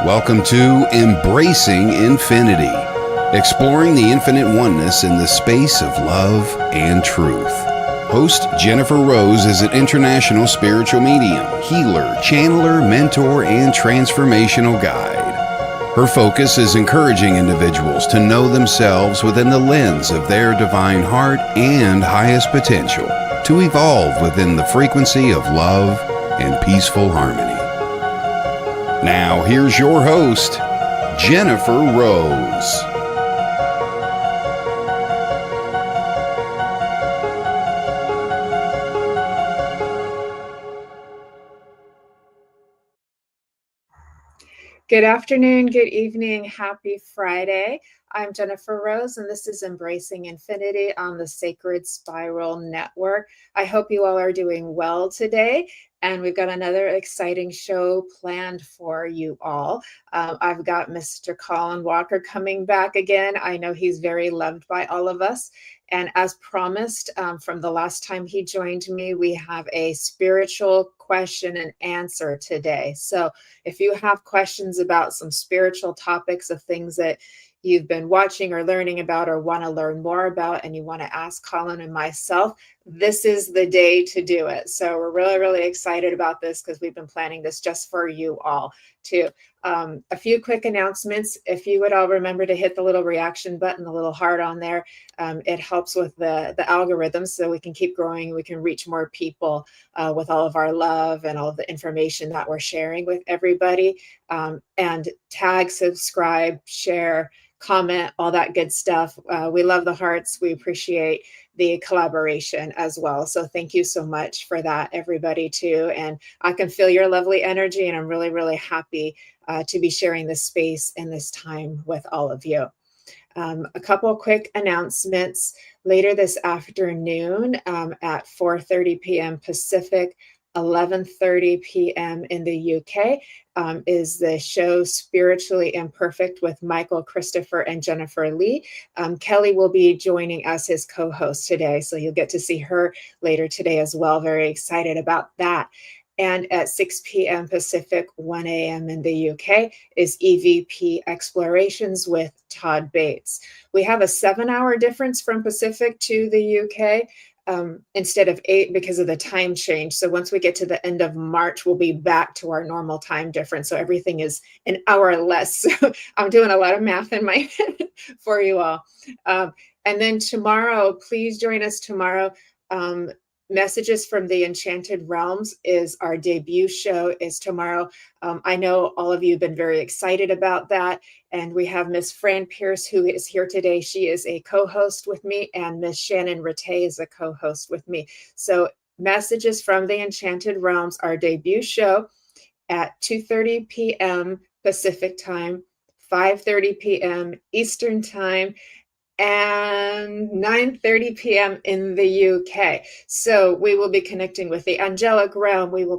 Welcome to Embracing Infinity, exploring the infinite oneness in the space of love and truth. Host Jennifer Rose is an international spiritual medium, healer, channeler, mentor, and transformational guide. Her focus is encouraging individuals to know themselves within the lens of their divine heart and highest potential, to evolve within the frequency of love and peaceful harmony. Now, here's your host, Jennifer Rose. Good afternoon, good evening, happy Friday. I'm Jennifer Rose, and this is Embracing Infinity on the Sacred Spiral Network. I hope you all are doing well today, and we've got another exciting show planned for you all. I've got Mr. Colin Walker coming back again. I know he's very loved by all of us. And as promised from the last time he joined me, we have a spiritual question and answer today. So if you have questions about some spiritual topics of things that you've been watching or learning about or want to learn more about, and you want to ask Colin and myself, this is the day to do it. So we're really, really excited about this because we've been planning this just for you all too. A few quick announcements. If you would all remember to hit the little reaction button, the little heart on there, it helps with the algorithm so we can keep growing. We can reach more people with all of our love and all of the information that we're sharing with everybody. And tag, subscribe, share, comment, all that good stuff. We love the hearts. We appreciate the collaboration as well. So thank you so much for that, everybody, too. And I can feel your lovely energy, and I'm really, really happy to be sharing this space and this time with all of you. A couple of quick announcements. Later this afternoon at 4:30 p.m. Pacific, 11:30 p.m. in the UK is the show Spiritually Imperfect with Michael, Christopher, and Jennifer Lee. Kelly will be joining us as co-host today, so you'll get to see her later today as well. Very excited about that. And at 6 p.m. Pacific, 1 a.m. in the UK is EVP Explorations with Todd Bates. We have a 7-hour difference from Pacific to the UK. Instead of 8 because of the time change. So once we get to the end of March, we'll be back to our normal time difference. So everything is an hour less. So I'm doing a lot of math in my head for you all. And then tomorrow, please join us tomorrow. Messages from the Enchanted Realms is our debut show is tomorrow. I know all of you have been very excited about that. And we have Miss Fran Pierce, who is here today. She is a co-host with me, and Miss Shannon Rattay is a co-host with me. So Messages from the Enchanted Realms, our debut show at 2:30 p.m. Pacific time, 5:30 p.m. Eastern time, and 9:30 p.m. in the UK. So we will be connecting with the angelic realm. We will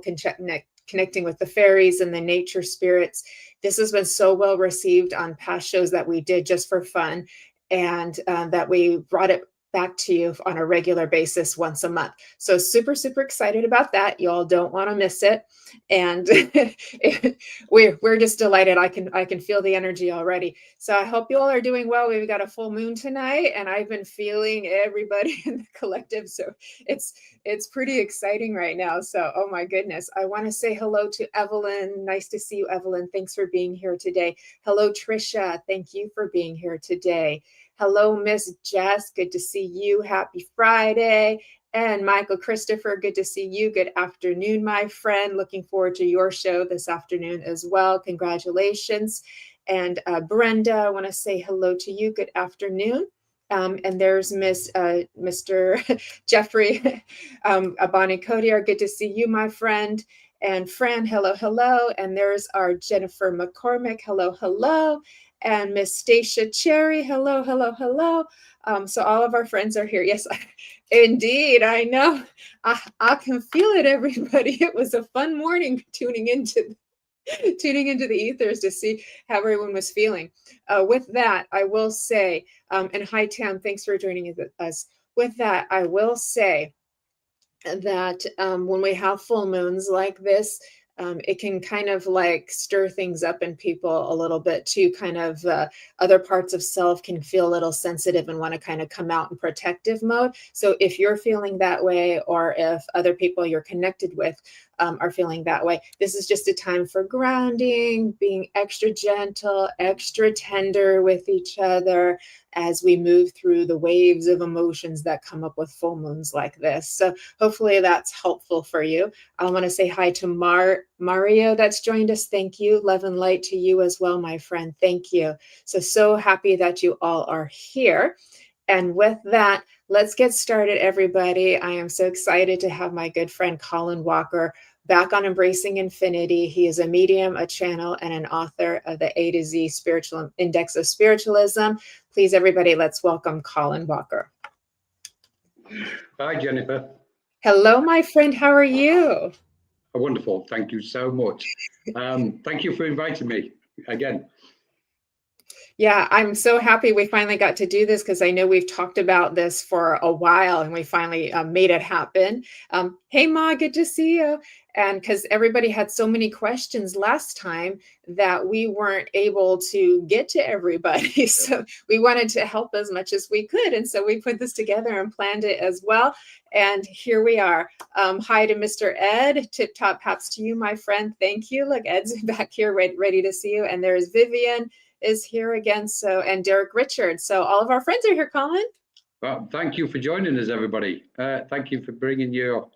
connecting with the fairies and the nature spirits. This has been so well received on past shows that we did just for fun, and that we brought it back to you on a regular basis once a month. So super, super excited about that. You all don't want to miss it. And we're just delighted. I can feel the energy already. So I hope you all are doing well. We've got a full moon tonight, and I've been feeling everybody in the collective. So it's pretty exciting right now. So, oh my goodness. I want to say hello to Evelyn. Nice to see you, Evelyn. Thanks for being here today. Hello, Trisha. Thank you for being here today. Hello, Miss Jess. Good to see you. Happy Friday. And Michael Christopher, good to see you. Good afternoon, my friend. Looking forward to your show this afternoon as well. Congratulations. And Brenda, I want to say hello to you. Good afternoon. And there's Mr. Jeffrey Abani Kodiar. Good to see you, my friend. And Fran, hello, hello. And there's our Jennifer McCormick. Hello, hello. And Miss Stacia Cherry. Hello, hello, hello. So all of our friends are here. Yes, indeed. I know. I can feel it, everybody. It was a fun morning tuning into the ethers to see how everyone was feeling. With that, I will say, and hi, Tam, thanks for joining us. With that, I will say that when we have full moons like this, it can kind of like stir things up in people a little bit too. Kind of other parts of self can feel a little sensitive and want to kind of come out in protective mode. So if you're feeling that way, or if other people you're connected with are feeling that way, this is just a time for grounding, being extra gentle, extra tender with each other as we move through the waves of emotions that come up with full moons like this. So hopefully that's helpful for you. I want to say hi to Mario that's joined us. Thank you. Love and light to you as well, my friend. Thank you. So happy that you all are here. And with that, let's get started, everybody. I am so excited to have my good friend Colin Walker back on Embracing Infinity. He is a medium, a channel, and an author of the A to Z Spiritual Index of Spiritualism. Please, everybody, let's welcome Colin Walker. Hi, Jennifer. Hello, my friend. How are you? Wonderful. Thank you so much. Thank you for inviting me again. Yeah, I'm so happy we finally got to do this, because I know we've talked about this for a while and we finally made it happen. Hey, Ma, good to see you. And because everybody had so many questions last time that we weren't able to get to everybody. So we wanted to help as much as we could. And so we put this together and planned it as well. And here we are. Hi to Mr. Ed. Tip top hats to you, my friend. Thank you. Look, Ed's back here ready to see you. And there's Vivian is here again. So, and Derek Richards. So all of our friends are here, Colin. Well, thank you for joining us, everybody. Thank you for bringing your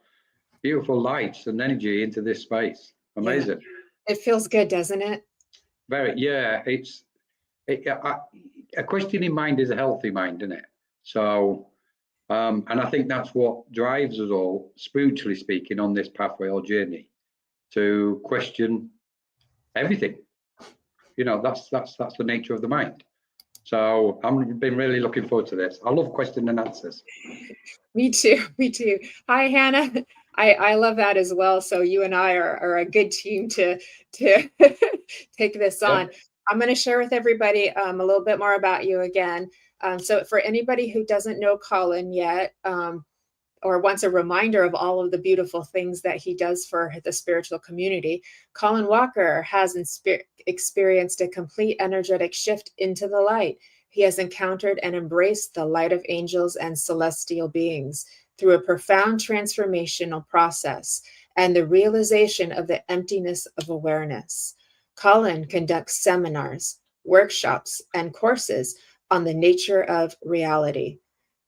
beautiful lights and energy into this space. Amazing. Yeah. It feels good, doesn't it? Very, yeah. A questioning mind is a healthy mind, isn't it? So, and I think that's what drives us all, spiritually speaking, on this pathway or journey, to question everything. You know, that's the nature of the mind. So I've been really looking forward to this. I love question and answers. Me too. Me too. Hi, Hannah. I love that as well. So you and I are a good team to take this on. Yep. I'm going to share with everybody a little bit more about you again. So for anybody who doesn't know Colin yet, or wants a reminder of all of the beautiful things that he does for the spiritual community, Colin Walker has experienced a complete energetic shift into the light. He has encountered and embraced the light of angels and celestial beings through a profound transformational process and the realization of the emptiness of awareness. Colin conducts seminars, workshops, and courses on the nature of reality,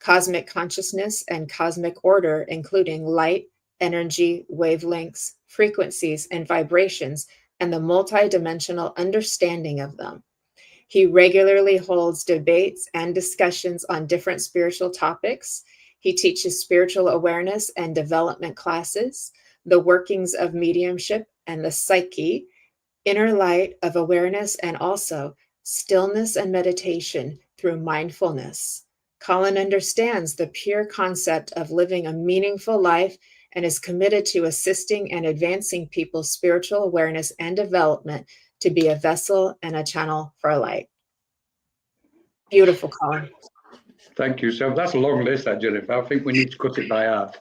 cosmic consciousness, and cosmic order, including light, energy, wavelengths, frequencies, and vibrations, and the multidimensional understanding of them. He regularly holds debates and discussions on different spiritual topics. He teaches spiritual awareness and development classes, the workings of mediumship and the psyche, inner light of awareness, and also stillness and meditation through mindfulness. Colin understands the pure concept of living a meaningful life and is committed to assisting and advancing people's spiritual awareness and development to be a vessel and a channel for light. Beautiful, Colin. Thank you. So that's a long list, Jennifer. I think we need to cut it by half.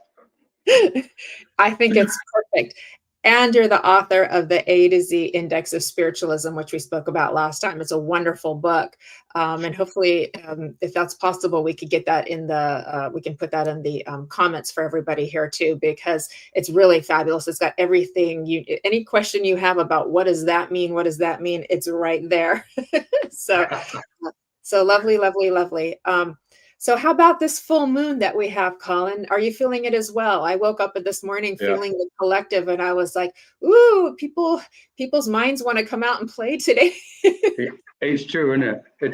I think it's perfect. And you're the author of the A to Z Index of Spiritualism, which we spoke about last time. It's a wonderful book. And hopefully, if that's possible, we could get that in the, we can put that in the comments for everybody here too, because it's really fabulous. It's got everything any question you have about what does that mean? What does that mean? It's right there. So lovely, lovely, lovely. So how about this full moon that we have, Colin? Are you feeling it as well? I woke up this morning feeling the collective, and I was like, ooh, people's minds want to come out and play today. It's true, isn't it? It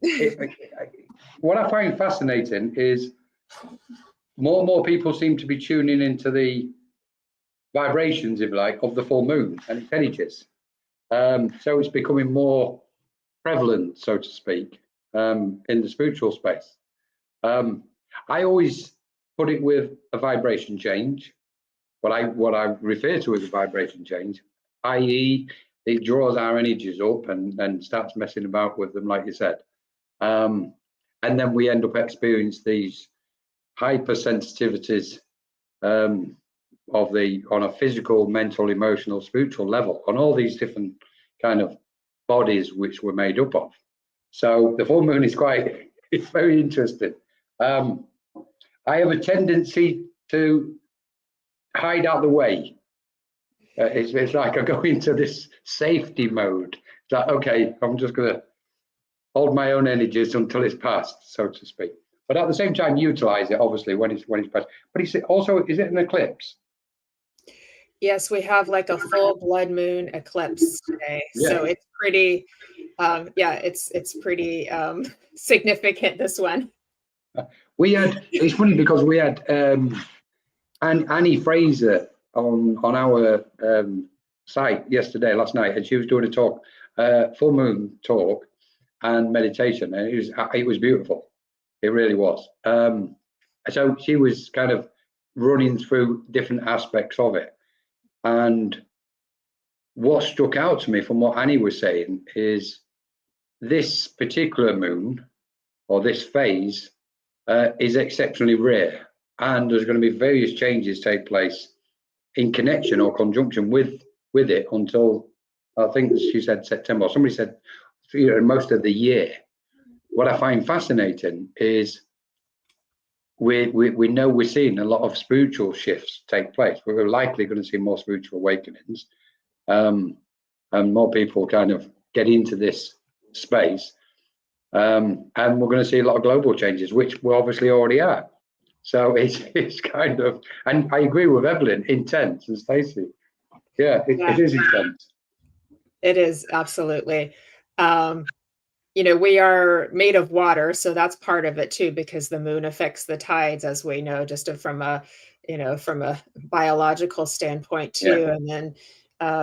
is. What I find fascinating is more and more people seem to be tuning into the vibrations, if you like, of the full moon and its energies. So it's becoming more prevalent, so to speak, in the spiritual space. I always put it with a vibration change, what I refer to as a vibration change, i.e. it draws our energies up and starts messing about with them, like you said. And then we end up experiencing these hypersensitivities on a physical, mental, emotional, spiritual level, on all these different kind of bodies which we're made up of. So the full moon is it's very interesting. I have a tendency to hide out the way. It's like I go into this safety mode. It's like, okay, I'm just going to hold my own energies until it's passed, so to speak. But at the same time, utilize it, obviously, when it's passed. But is it an eclipse? Yes, we have like a full blood moon eclipse today. Yeah. So it's pretty, it's pretty significant, this one. It's funny because we had Annie Fraser on our site last night, and she was doing a talk, full moon talk and meditation, and it was beautiful. It really was. So she was kind of running through different aspects of it, and what struck out to me from what Annie was saying is this particular moon, or this phase, is exceptionally rare, and there's going to be various changes take place in connection or conjunction with it until, I think she said September, or somebody said, most of the year. What I find fascinating is we know we're seeing a lot of spiritual shifts take place. We're likely going to see more spiritual awakenings, and more people kind of get into this space. And we're going to see a lot of global changes, which we obviously already are. So it's kind of, and I agree with Evelyn, intense, and Stacey. Yeah, it is intense. It is, absolutely. We are made of water, so that's part of it too, because the moon affects the tides, as we know, just from a biological standpoint too. Yeah. And then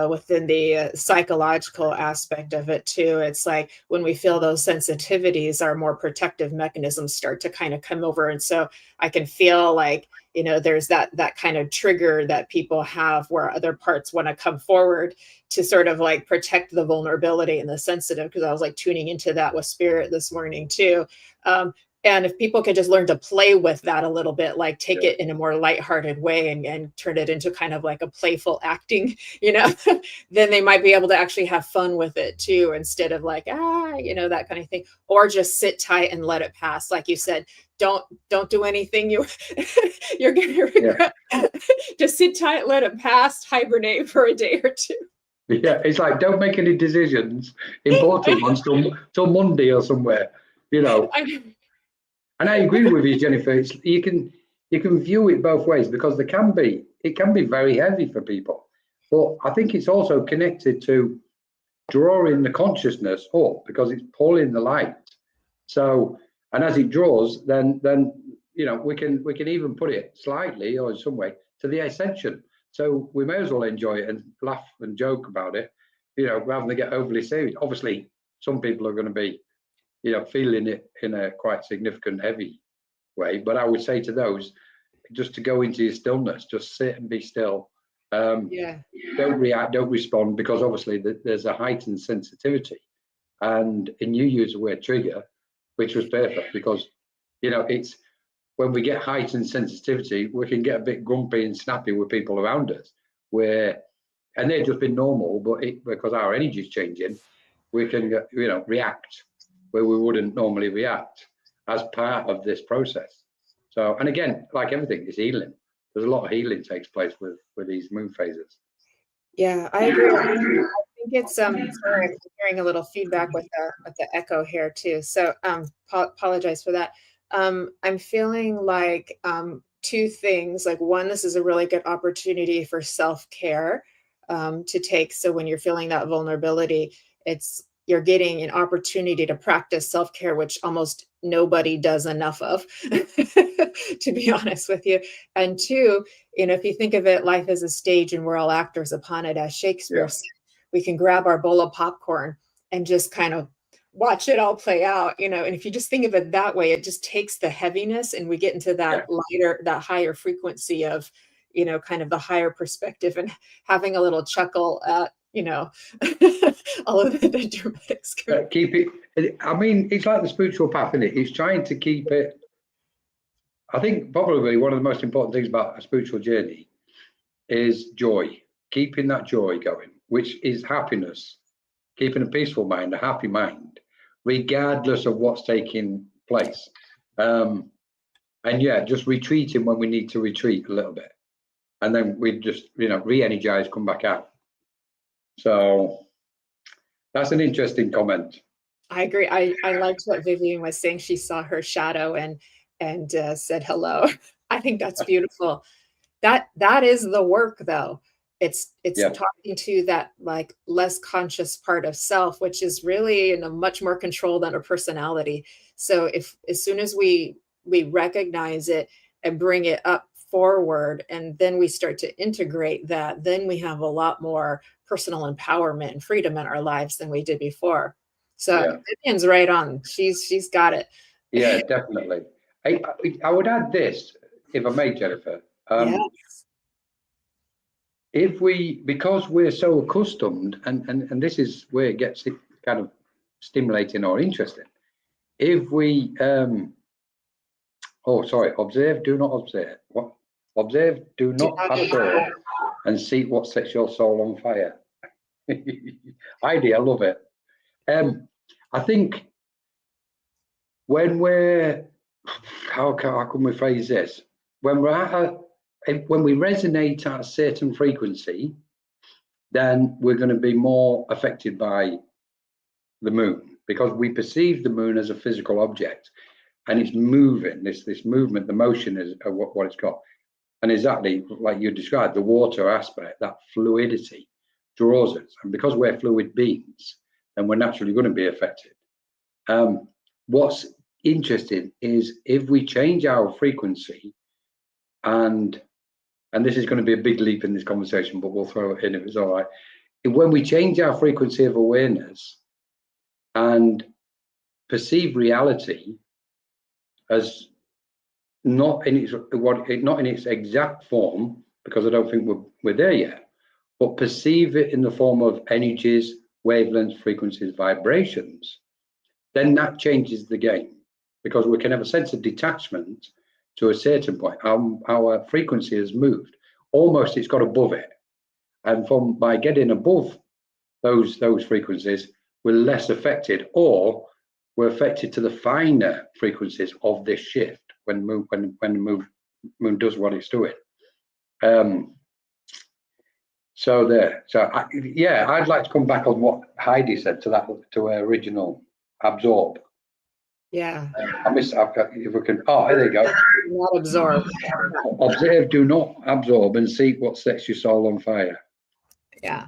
within the psychological aspect of it too, it's like when we feel those sensitivities, our more protective mechanisms start to kind of come over. And so I can feel like, there's that kind of trigger that people have where other parts want to come forward to sort of like protect the vulnerability and the sensitive, because I was like tuning into that with spirit this morning too. And if people could just learn to play with that a little bit, like take it in a more lighthearted way and turn it into kind of like a playful acting, then they might be able to actually have fun with it too, instead of like, that kind of thing, or just sit tight and let it pass. Like you said, don't do anything you're going to regret. Just sit tight, let it pass, hibernate for a day or two. Yeah, it's like, don't make any decisions, important ones, till Monday or somewhere, And I agree with you, Jennifer. You can view it both ways, because it can be very heavy for people. But I think it's also connected to drawing the consciousness up, because it's pulling the light. So, and as it draws, then we can even put it slightly or in some way to the ascension. So we may as well enjoy it and laugh and joke about it, rather than get overly serious. Obviously, some people are going to be feeling it in a quite significant, heavy way. But I would say to those, just to go into your stillness, just sit and be still. Don't react, don't respond, because obviously there's a heightened sensitivity. And you use the word trigger, which was perfect, because, it's when we get heightened sensitivity, we can get a bit grumpy and snappy with people around us, and they've just been normal, but because our energy is changing, we can, react where we wouldn't normally react as part of this process. So, and again, like everything, it's healing. There's a lot of healing takes place with these moon phases. Yeah, I agree. I think it's sorry, I'm hearing a little feedback with the echo here too. So apologize for that. I'm feeling like two things. Like, one, this is a really good opportunity for self-care to take. So when you're feeling that vulnerability, you're getting an opportunity to practice self-care, which almost nobody does enough of, to be honest with you. And two, if you think of it, life is a stage and we're all actors upon it, as Shakespeare said. We can grab our bowl of popcorn and just kind of watch it all play out, and if you just think of it that way, it just takes the heaviness and we get into that lighter, that higher frequency of, kind of the higher perspective, and having a little chuckle at, all of the dramatics. Keep it. I mean, it's like the spiritual path, isn't it? It's trying to keep it. I think probably one of the most important things about a spiritual journey is joy, keeping that joy going, which is happiness, keeping a peaceful mind, a happy mind, regardless of what's taking place. And yeah, just retreating when we need to retreat a little bit. And then we just, re-energize, come back out. So that's an interesting comment. I agree. I liked what Vivian was saying. She saw her shadow and said hello. I think that's beautiful. That is the work, though. It's talking to that like less conscious part of self, which is really in a much more control than a personality. So if as soon as we recognize it and bring it up forward, and then we start to integrate that, then we have a lot more personal empowerment and freedom in our lives than we did before. So Vivian's right on. She's got it. Yeah, definitely. I would add this, if I may, Jennifer. Yes. Because we're so accustomed, and this is where it gets kind of stimulating or interesting. If we, observe, do not observe. What? Observe, do not absorb, and see what sets your soul on fire. Idea, I love it. I think when we're, how can we phrase this? When we resonate at a certain frequency, then we're going to be more affected by the moon, because we perceive the moon as a physical object, and it's moving. This movement, the motion is what it's got, and exactly like you described, the water aspect, that fluidity draws us, and because we're fluid beings, then we're naturally going to be affected. What's interesting is if we change our frequency, and this is going to be a big leap in this conversation, but we'll throw it in if it's all right. When we change our frequency of awareness and perceive reality as not in its exact form, because I don't think we're there yet, but perceive it in the form of energies, wavelengths, frequencies, vibrations, then that changes the game, because we can have a sense of detachment to a certain point. Our frequency has moved, almost it's got above it, and by getting above those frequencies, we're less affected, or we're affected to the finer frequencies of this shift when the moon does what it's doing. I'd like to come back on what Heidi said to her original absorb. Yeah. If we can. Oh, there you go. Not absorb. Observe, do not absorb, and see what sets your soul on fire. Yeah.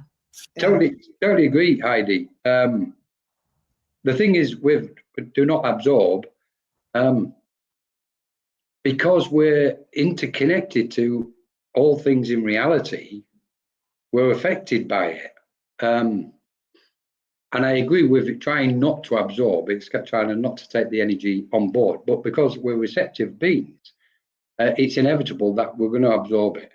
Totally agree, Heidi. The thing is, with do not absorb, because we're interconnected to all things in reality, we're affected by it. And I agree with it, trying not to absorb. It's trying not to take the energy on board. But because we're receptive beings, it's inevitable that we're going to absorb it.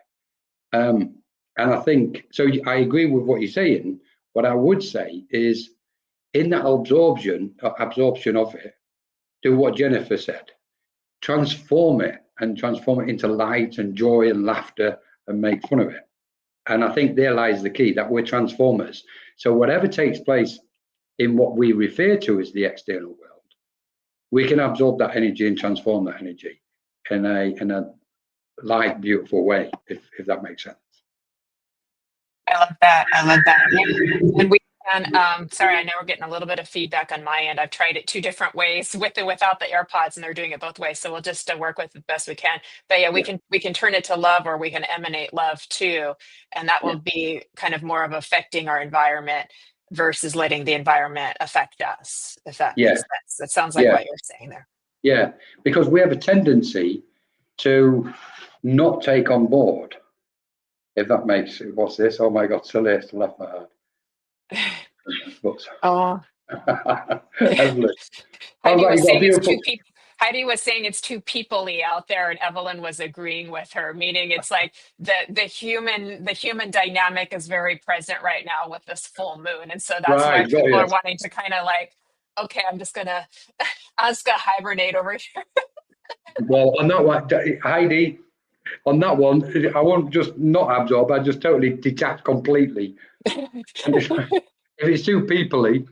And I think, so I agree with what you're saying. What I would say is, in that absorption of it, do what Jennifer said. Transform it into light and joy and laughter, and make fun of it. And I think there lies the key, that we're transformers. So whatever takes place in what we refer to as the external world, we can absorb that energy and transform that energy in a light, beautiful way, if that makes sense. I love that. And we can, sorry, I know we're getting a little bit of feedback on my end. I've tried it 2 different ways, with and without the AirPods, and they're doing it both ways. So we'll just work with it the best we can. But yeah, we can turn it to love, or we can emanate love too. And that will be kind of more of affecting our environment versus letting the environment affect us, if that makes sense. That sounds like what you're saying there. Yeah, because we have a tendency to not take on board. If that makes it, what's this? Oh my God, Celeste left my heart. Oh. Heidi was saying it's too people-y out there, and Evelyn was agreeing with her, meaning it's like the human dynamic is very present right now with this full moon, and so that's why people are wanting to kind of like, okay, I'm just gonna hibernate over here. Well, I'm not like Heidi. on that one, I won't just not absorb, I just totally detach completely. And if it's too peoply,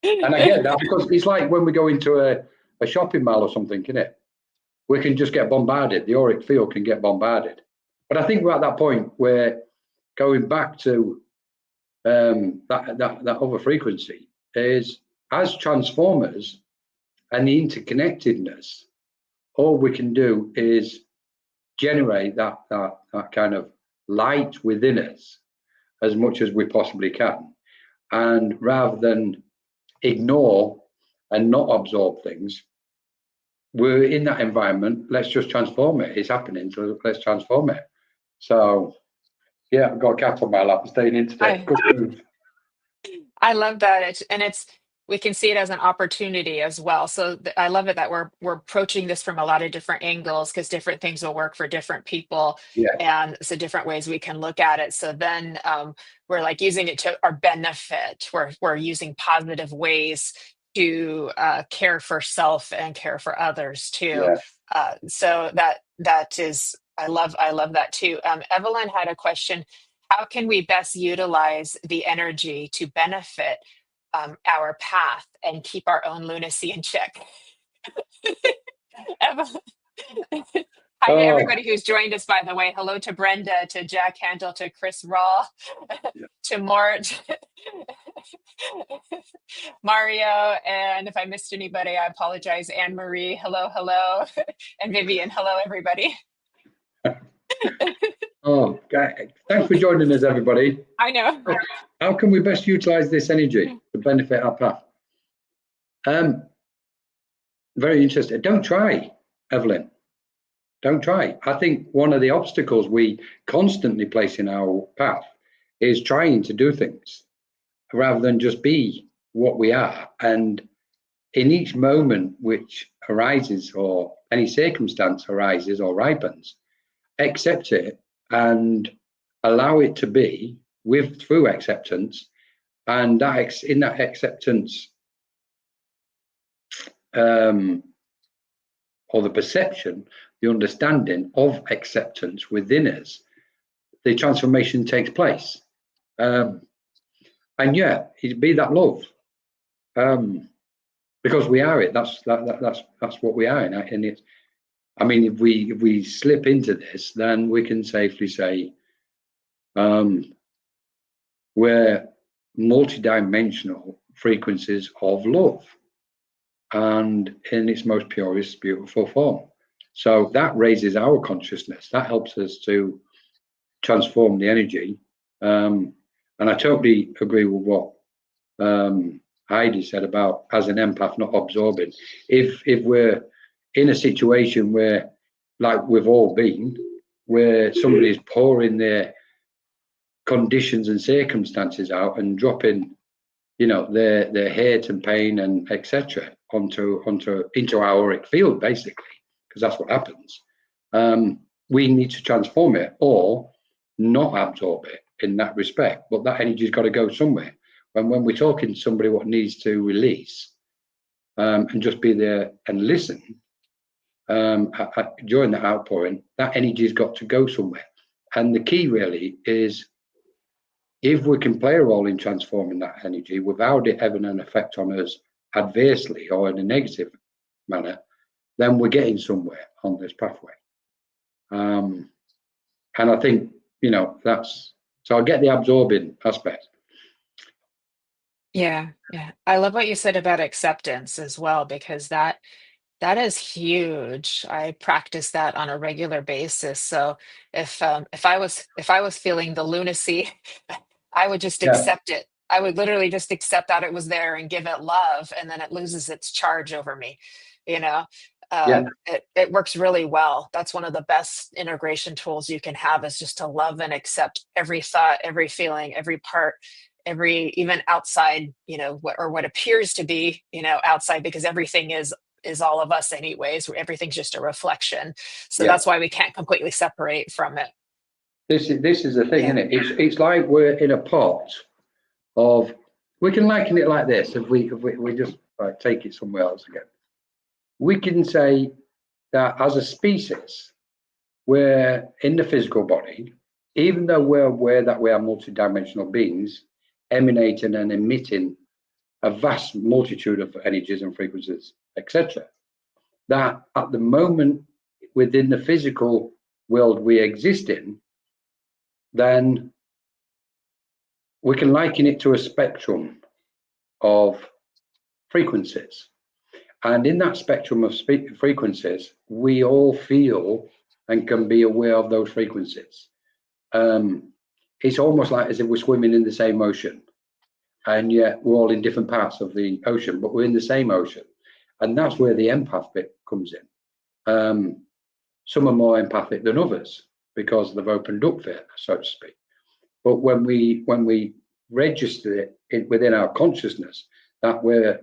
and I get that, because it's like when we go into a shopping mall or something, isn't it? We can just get bombarded. The auric field can get bombarded. But I think we're at that point where going back to that other frequency is, as transformers and the interconnectedness, all we can do is generate that kind of light within us as much as we possibly can. And rather than ignore and not absorb things, we're in that environment, let's just transform it. It's happening, so let's transform it. So yeah, I've got a cat on my lap, staying in today. Good move. I love that. We can see it as an opportunity as well. So I love it that we're approaching this from a lot of different angles, because different things will work for different people. Yeah. And so different ways we can look at it. So then we're like using it to our benefit. We're using positive ways to care for self and care for others too. Yeah. So that is, I love that too. Evelyn had a question. How can we best utilize the energy to benefit our path and keep our own lunacy in check? Evelyn. Hi to everybody who's joined us, by the way. Hello to Brenda, to Jack Handel, to Chris Raw, to Mort, Mario, and if I missed anybody, I apologize. Anne Marie, hello, and Vivian, hello, everybody. Oh, thanks for joining us, everybody. I know. How can we best utilize this energy to benefit our path? Very interesting. Don't try, Evelyn. Don't try. I think one of the obstacles we constantly place in our path is trying to do things rather than just be what we are. And in each moment which arises, or any circumstance arises or ripens, accept it and allow it to be through acceptance. And that in that acceptance, or the perception, the understanding of acceptance within us, the transformation takes place. And yeah, it'd be that love, because we are it. That's what we are, and it's. I mean, if we slip into this, then we can safely say we're multidimensional frequencies of love, and in its most purest, beautiful form. So that raises our consciousness. That helps us to transform the energy. And I totally agree with what Heidi said about, as an empath, not absorbing. If we're in a situation where, like we've all been, where somebody's pouring their conditions and circumstances out and dropping, their hate and pain and etc. into our auric field, basically, because that's what happens. We need to transform it or not absorb it in that respect. But that energy's got to go somewhere. And when we're talking to somebody what needs to release, and just be there and listen, during that outpouring, that energy's got to go somewhere. And the key really is, if we can play a role in transforming that energy without it having an effect on us adversely or in a negative manner, then we're getting somewhere on this pathway. And I think, so I get the absorbing aspect. Yeah. I love what you said about acceptance as well, because that is huge. I practice that on a regular basis. So if I was feeling the lunacy, I would just accept it. I would literally just accept that it was there and give it love, and then it loses its charge over me. It works really well. That's one of the best integration tools you can have, is just to love and accept every thought, every feeling, every part, even outside, what appears to be, outside, because everything is all of us anyways. Everything's just a reflection. So that's why we can't completely separate from it. This is the thing, isn't it? It's like we're in a pot of, we can liken it like this. If we just take it somewhere else again, we can say that as a species, we're in the physical body, even though we're aware that we are multidimensional beings, emanating and emitting a vast multitude of energies and frequencies, etc. That at the moment within the physical world we exist in, then we can liken it to a spectrum of frequencies. And in that spectrum of frequencies, we all feel and can be aware of those frequencies. It's almost like as if we're swimming in the same ocean, and yet we're all in different parts of the ocean, but we're in the same ocean. And that's where the empath bit comes in. Some are more empathic than others because they've opened up there, so to speak. But when we register it within our consciousness, that we're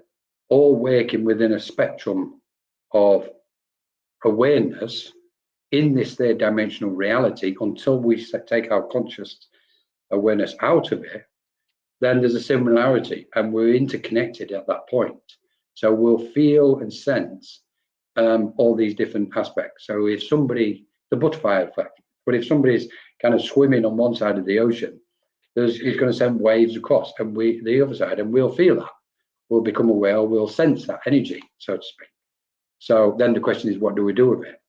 all working within a spectrum of awareness in this third dimensional reality, until we take our conscious awareness out of it, then there's a similarity and we're interconnected at that point. So we'll feel and sense all these different aspects. So if somebody, the butterfly effect, but if somebody's kind of swimming on one side of the ocean, it's going to send waves across, and the other side, and we'll feel that. We'll become aware, we'll sense that energy, so to speak. So then the question is, what do we do with it?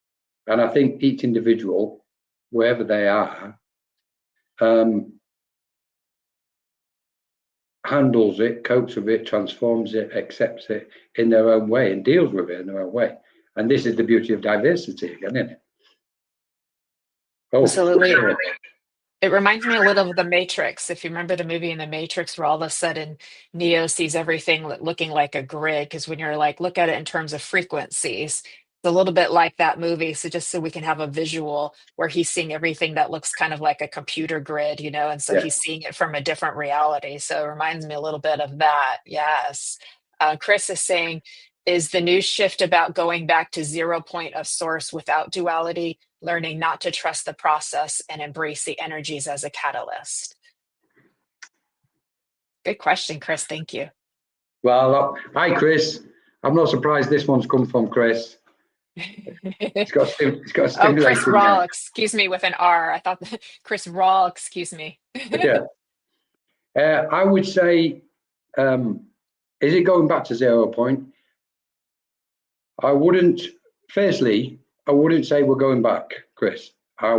And I think each individual, wherever they are, handles it, copes with it, transforms it, accepts it in their own way, and deals with it in their own way. And this is the beauty of diversity again, isn't it? Oh, Absolutely. It reminds me a little of The Matrix. If you remember the movie in The Matrix, where all of a sudden Neo sees everything looking like a grid, because when you're like, look at it in terms of frequencies, it's a little bit like that movie. So just so we can have a visual where he's seeing everything that looks kind of like a computer grid, you know, and so yeah. he's seeing it from a different reality. So it reminds me a little bit of that. Yes. Chris is saying, is the new shift about going back to 0 point of source without duality, learning not to trust the process and embrace the energies as a catalyst? Good question, Chris. Thank you. Well, hi, Chris. I'm not surprised this one's come from Chris. It's got Oh, stimulation. Chris Rawl, excuse me, with an R. I thought Chris Rawl, excuse me. Yeah. I would say, is it going back to 0 point? I wouldn't say we're going back, Chris. I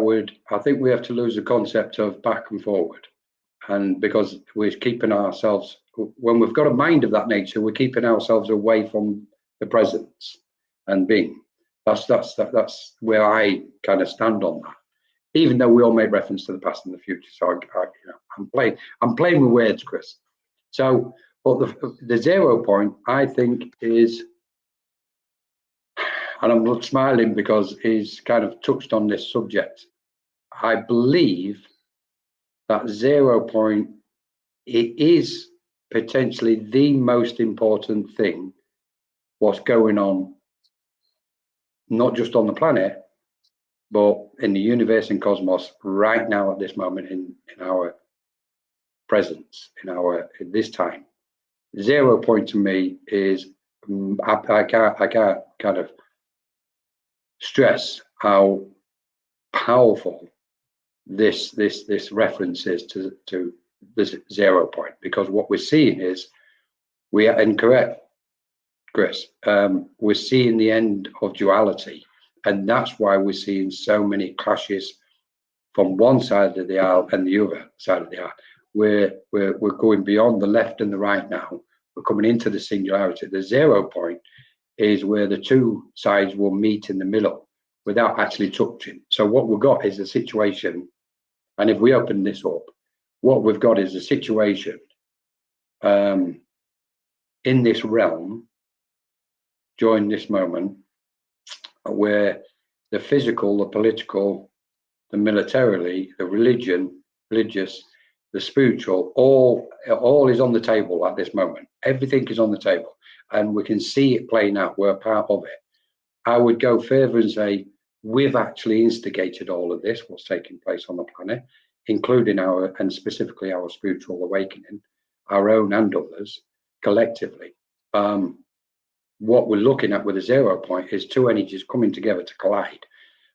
think we have to lose the concept of back and forward. And because we're keeping ourselves, when we've got a mind of that nature, we're keeping ourselves away from the presence and being. That's where I kind of stand on that. Even though we all make reference to the past and the future, so I'm playing with words, Chris. So, but the 0 point, I think, is, and I'm smiling because he's kind of touched on this subject. I believe that 0 point, it is potentially the most important thing what's going on, not just on the planet, but in the universe and cosmos right now at this moment in our presence, in this time. 0 point to me is, I can't kind of stress how powerful this reference is to this 0 point, because what we're seeing is, we are incorrect, Chris. We're seeing the end of duality, and that's why we're seeing so many clashes from one side of the aisle and the other side of the aisle. We're going beyond the left and the right now. We're coming into the singularity. The 0 point is where the two sides will meet in the middle without actually touching. So what we've got is a situation, and if we open this up, what we've got is a situation in this realm during this moment where the physical, the political, the militarily, the religious, the spiritual, all is on the table at this moment. Everything is on the table, and we can see it playing out. We're part of it. I would go further and say we've actually instigated all of this, what's taking place on the planet, including and specifically our spiritual awakening, our own and others, collectively. What we're looking at with a 0 point is two energies coming together to collide.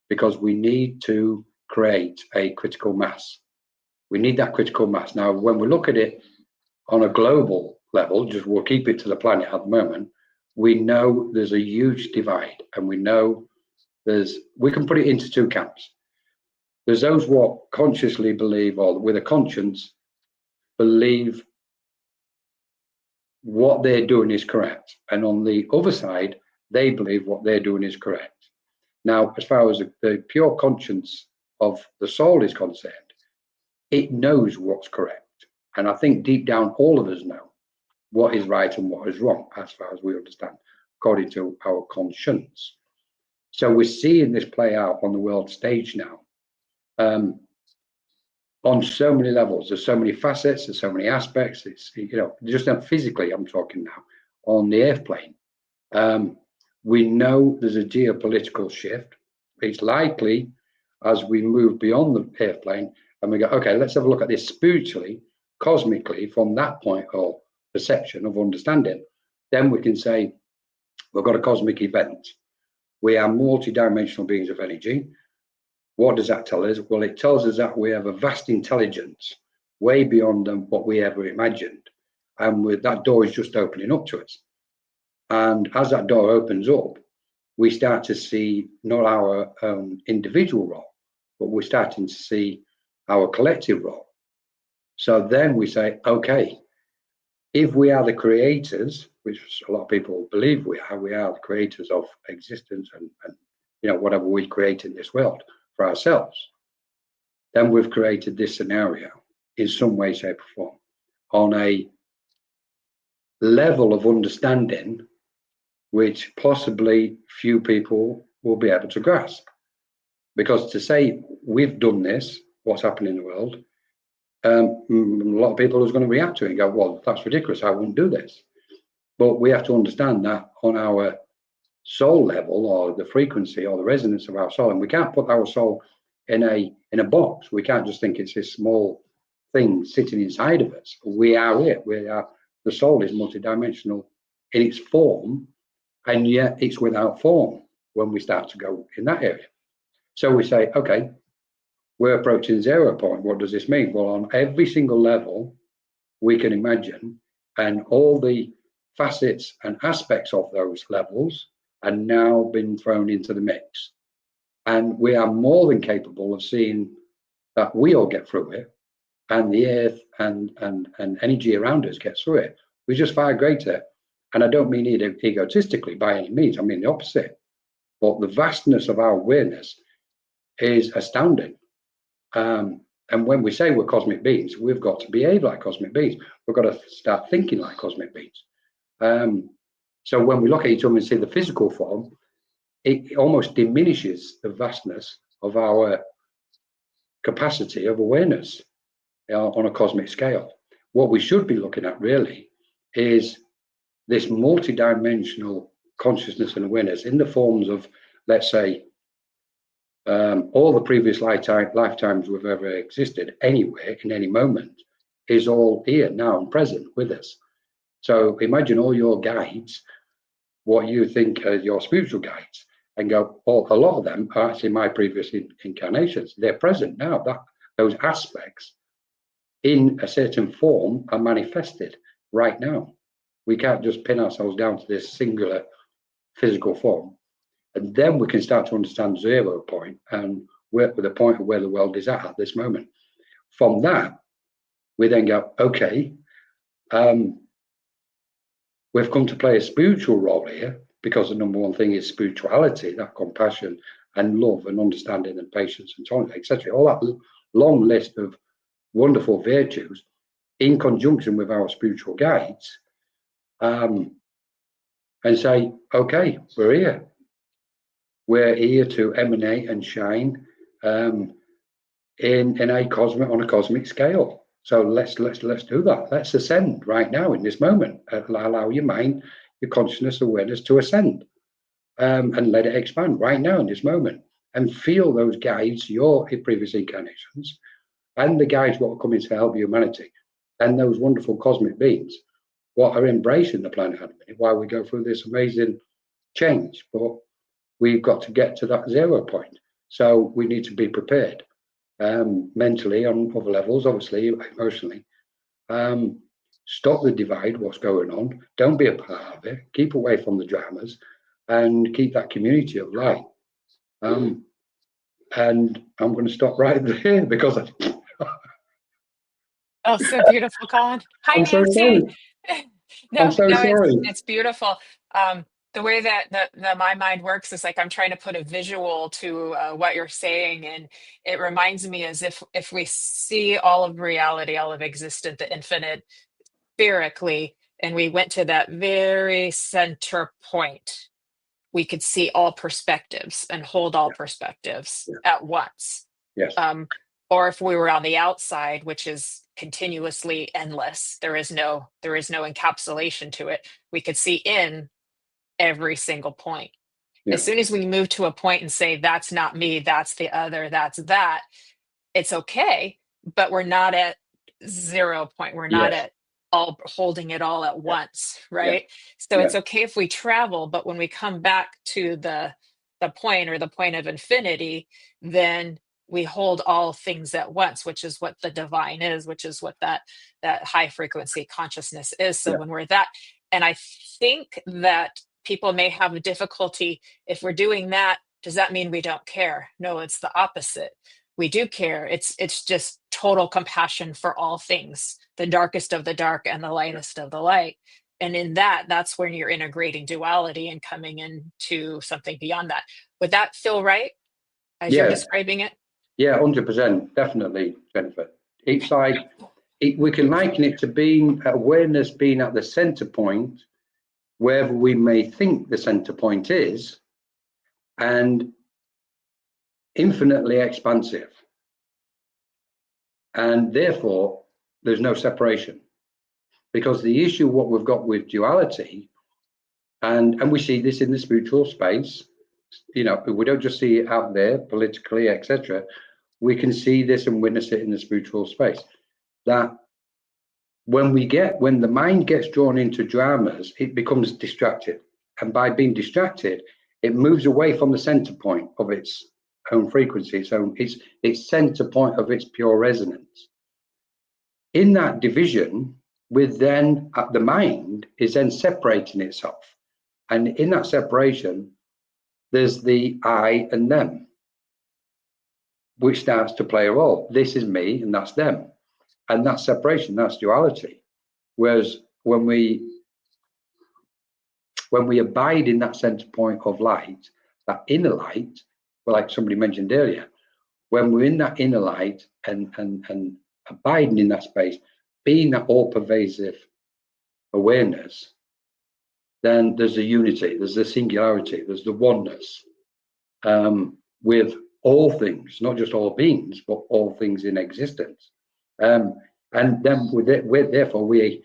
because we need to create a critical mass. We need that critical mass. Now, when we look at it on a global level, just we'll keep it to the planet at the moment, we know there's a huge divide, and we know we can put it into two camps. There's those what consciously believe, or with a conscience, believe what they're doing is correct. And on the other side, they believe what they're doing is correct. Now, as far as the pure conscience of the soul is concerned, it knows what's correct. And I think deep down, all of us know what is right and what is wrong, as far as we understand, according to our conscience. So we're seeing this play out on the world stage now, on so many levels. There's so many facets, there's so many aspects. It's, just not physically, I'm talking now, on the earth plane. We know there's a geopolitical shift. It's likely, as we move beyond the earth plane, and we go, okay, let's have a look at this spiritually, cosmically, from that point of perception of understanding. Then we can say, we've got a cosmic event. We are multi-dimensional beings of energy. What does that tell us? Well, it tells us that we have a vast intelligence way beyond what we ever imagined. And that door is just opening up to us. And as that door opens up, we start to see not our own individual role, but we're starting to see our collective role. So then we say, okay, if we are the creators, which a lot of people believe we are the creators of existence and whatever we create in this world for ourselves, then we've created this scenario in some way, shape, or form on a level of understanding which possibly few people will be able to grasp. Because to say we've done this, what's happening in the world, a lot of people are going to react to it and go, well, that's ridiculous, I wouldn't do this. But we have to understand that on our soul level, or the frequency or the resonance of our soul, and we can't put our soul in a box. We can't just think it's this small thing sitting inside of us. We are it. The soul is multidimensional in its form, and yet it's without form when we start to go in that area. So we say, okay, we're approaching 0 point. What does this mean? Well, on every single level we can imagine, and all the facets and aspects of those levels are now been thrown into the mix. And we are more than capable of seeing that we all get through it, and the earth and energy around us gets through it. We're just far greater. And I don't mean it egotistically by any means, I mean the opposite. But the vastness of our awareness is astounding. And when we say we're cosmic beings, we've got to behave like cosmic beings. We've got to start thinking like cosmic beings. So when we look at each other and see the physical form, it almost diminishes the vastness of our capacity of awareness on a cosmic scale. What we should be looking at really is this multi-dimensional consciousness and awareness in the forms of, let's say, all the previous lifetimes we've ever existed, anywhere, in any moment, is all here, now and present with us. So imagine all your guides, what you think are your spiritual guides, and go, a lot of them are actually my previous incarnations. They're present now. Those aspects in a certain form are manifested right now. We can't just pin ourselves down to this singular physical form. And then we can start to understand 0 point and work with the point of where the world is at this moment. From that, we then go, okay, we've come to play a spiritual role here, because the number one thing is spirituality, that compassion and love and understanding and patience and tolerance, etc. All that long list of wonderful virtues in conjunction with our spiritual guides, and say, okay, we're here. We're here to emanate and shine on a cosmic scale. So let's do that. Let's ascend right now in this moment. Allow your mind, your consciousness, awareness to ascend, and let it expand right now in this moment. And feel those guides, your previous incarnations, and the guides what are coming to help humanity, and those wonderful cosmic beings, what are embracing the planet at the minute, while we go through this amazing change. But we've got to get to that 0 point. So we need to be prepared, mentally on other levels, obviously, emotionally. Stop the divide, what's going on. Don't be a part of it. Keep away from the dramas and keep that community of light. And I'm going to stop right there because Oh, so beautiful, Colin. Hi, I'm so Nancy. sorry. I'm No, so no, sorry. it's beautiful. The way that my mind works is like I'm trying to put a visual to what you're saying, and it reminds me as if we see all of reality, all of existence, the infinite spherically, and we went to that very center point, we could see all perspectives and hold all perspectives Yeah. at once. Yes. Or if we were on the outside, which is continuously endless, there is no encapsulation to it, we could see in every single point. Yeah. As soon as we move to a point and say, that's not me, that's the other, that's that, it's okay, but we're not at 0 point. We're not Yes. at all holding it all at once, right? So Yeah. it's okay if we travel, but when we come back to the point, or the point of infinity, then we hold all things at once, which is what the divine is, which is what that high frequency consciousness is. So Yeah. when we're that, and I think that people may have a difficulty if we're doing that. Does that mean we don't care? No, it's the opposite. We do care. It's just total compassion for all things, the darkest of the dark and the lightest of the light. And in that's when you're integrating duality and coming into something beyond that. Would that feel right as you're describing it? Yeah, 100%, definitely, Jennifer. It's like we can liken it to being awareness, being at the center point, wherever we may think the center point is, and infinitely expansive. And therefore, there's no separation. Because the issue, what we've got with duality, and we see this in the spiritual space, we don't just see it out there politically, etc. We can see this and witness it in the spiritual space. That when the mind gets drawn into dramas, it becomes distracted. And by being distracted, it moves away from the center point of its own frequency, its center point of its pure resonance. In that division, the mind is then separating itself. And in that separation, there's the I and them, which starts to play a role. This is me and that's them. And that's separation, that's duality. Whereas when we abide in that center point of light, that inner light, well, like somebody mentioned earlier, when we're in that inner light and abiding in that space, being that all-pervasive awareness, then there's the unity, there's the singularity, there's the oneness with all things, not just all beings, but all things in existence. And then therefore we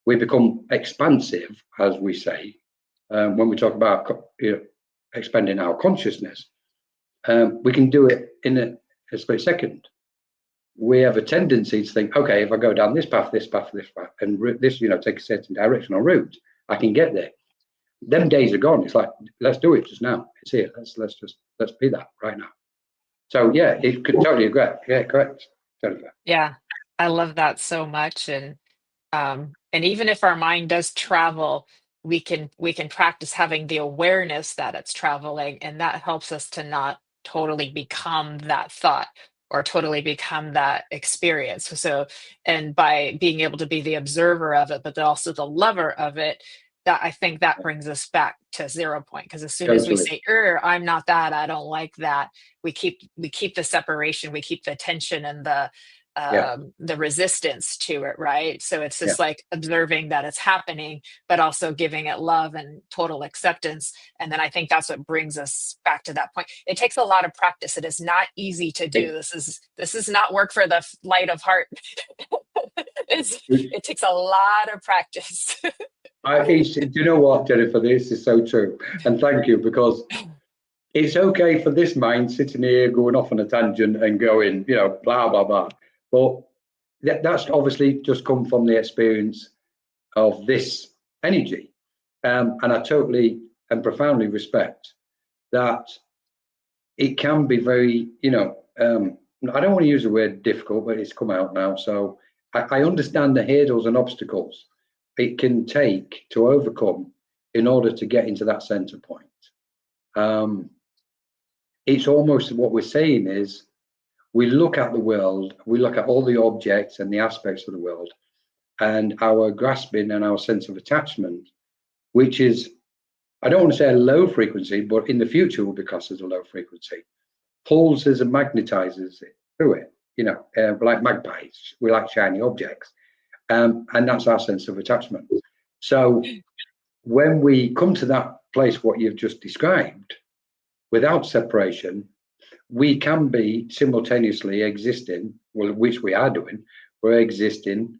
become expansive, as we say, when we talk about expanding our consciousness. We can do it in a split second. We have a tendency to think, okay, if I go down this path, and this, take a certain direction or route, I can get there. Them days are gone. It's like, let's do it just now. It's here. Let's be that right now. So yeah, it could totally agree. Yeah, correct, Jennifer. Yeah, I love that so much. And even if our mind does travel, we can practice having the awareness that it's traveling, and that helps us to not totally become that thought or totally become that experience. So, and by being able to be the observer of it, but also the lover of it, that I think that brings us back to 0 point. Because as soon as we say, I'm not that, I don't like that, we keep the separation, we keep the tension and the resistance to it, right? So it's just like observing that it's happening, but also giving it love and total acceptance. And then I think that's what brings us back to that point. It takes a lot of practice. It is not easy to do. This is not work for the light of heart. It takes a lot of practice. Do you know what, Jennifer? This is so true, and thank you, because it's okay for this mind sitting here going off on a tangent and going, blah blah blah. But that's obviously just come from the experience of this energy, and I totally and profoundly respect that. it can be very, you know, I don't want to use the word difficult, but it's come out now. So I understand the hurdles and obstacles it can take to overcome in order to get into that center point. It's almost what we're saying is we look at the world, we look at all the objects and the aspects of the world, and our grasping and our sense of attachment, which is, I don't want to say a low frequency, but in the future will be classed as a low frequency, pulls us and magnetizes it through it, you know, like magpies, we like shiny objects. And that's our sense of attachment. So when we come to that place, what you've just described, without separation, we can be simultaneously existing, well, which we are doing, we're existing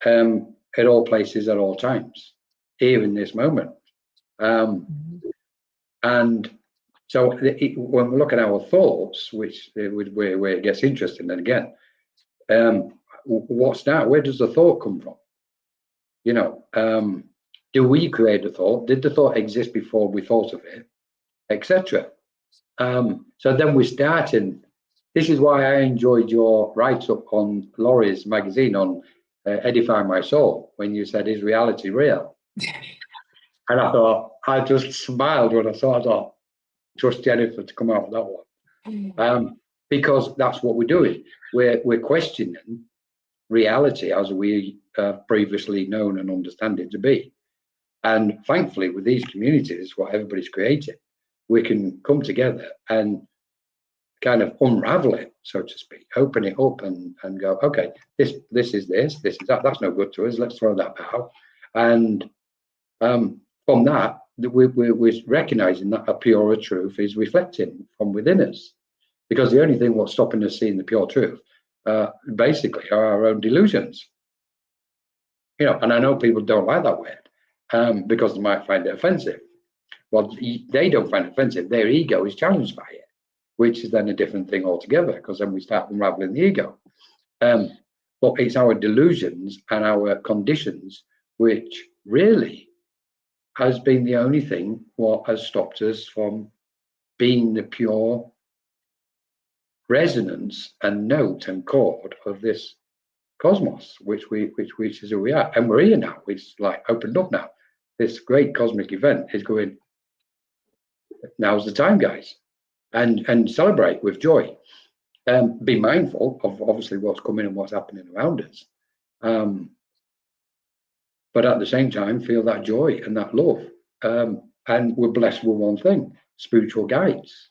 at all places at all times, here in this moment. And so when we look at our thoughts, which where it gets interesting, and again, what's that? Where does the thought come from? You know, do we create the thought? Did the thought exist before we thought of it, etc.? So then we're starting. This is why I enjoyed your write-up on Laurie's magazine on Edify My Soul, when you said, is reality real? And I thought, I just smiled when I saw it. I thought, trust Jennifer to come out with that one. Because that's what we're doing. We're questioning reality as we previously known and understand it to be. And thankfully, with these communities, what everybody's created, we can come together and kind of unravel it, so to speak, open it up and go, okay, this is this is that, that's no good to us, let's throw that out. And from that, we're recognizing that a purer truth is reflecting from within us, because the only thing what's stopping us seeing the pure truth basically are our own delusions. You know, and I know people don't like that word because they might find it offensive. Well, they don't find it offensive, their ego is challenged by it, which is then a different thing altogether, because then we start unraveling the ego. But it's our delusions and our conditions which really has been the only thing what has stopped us from being the pure resonance and note and chord of this cosmos, which is who we are. And we're here now. It's like opened up now. This great cosmic event is going, now's the time, guys. And celebrate with joy. Be mindful of obviously what's coming and what's happening around us. But at the same time, feel that joy and that love. And we're blessed with one thing, spiritual guides.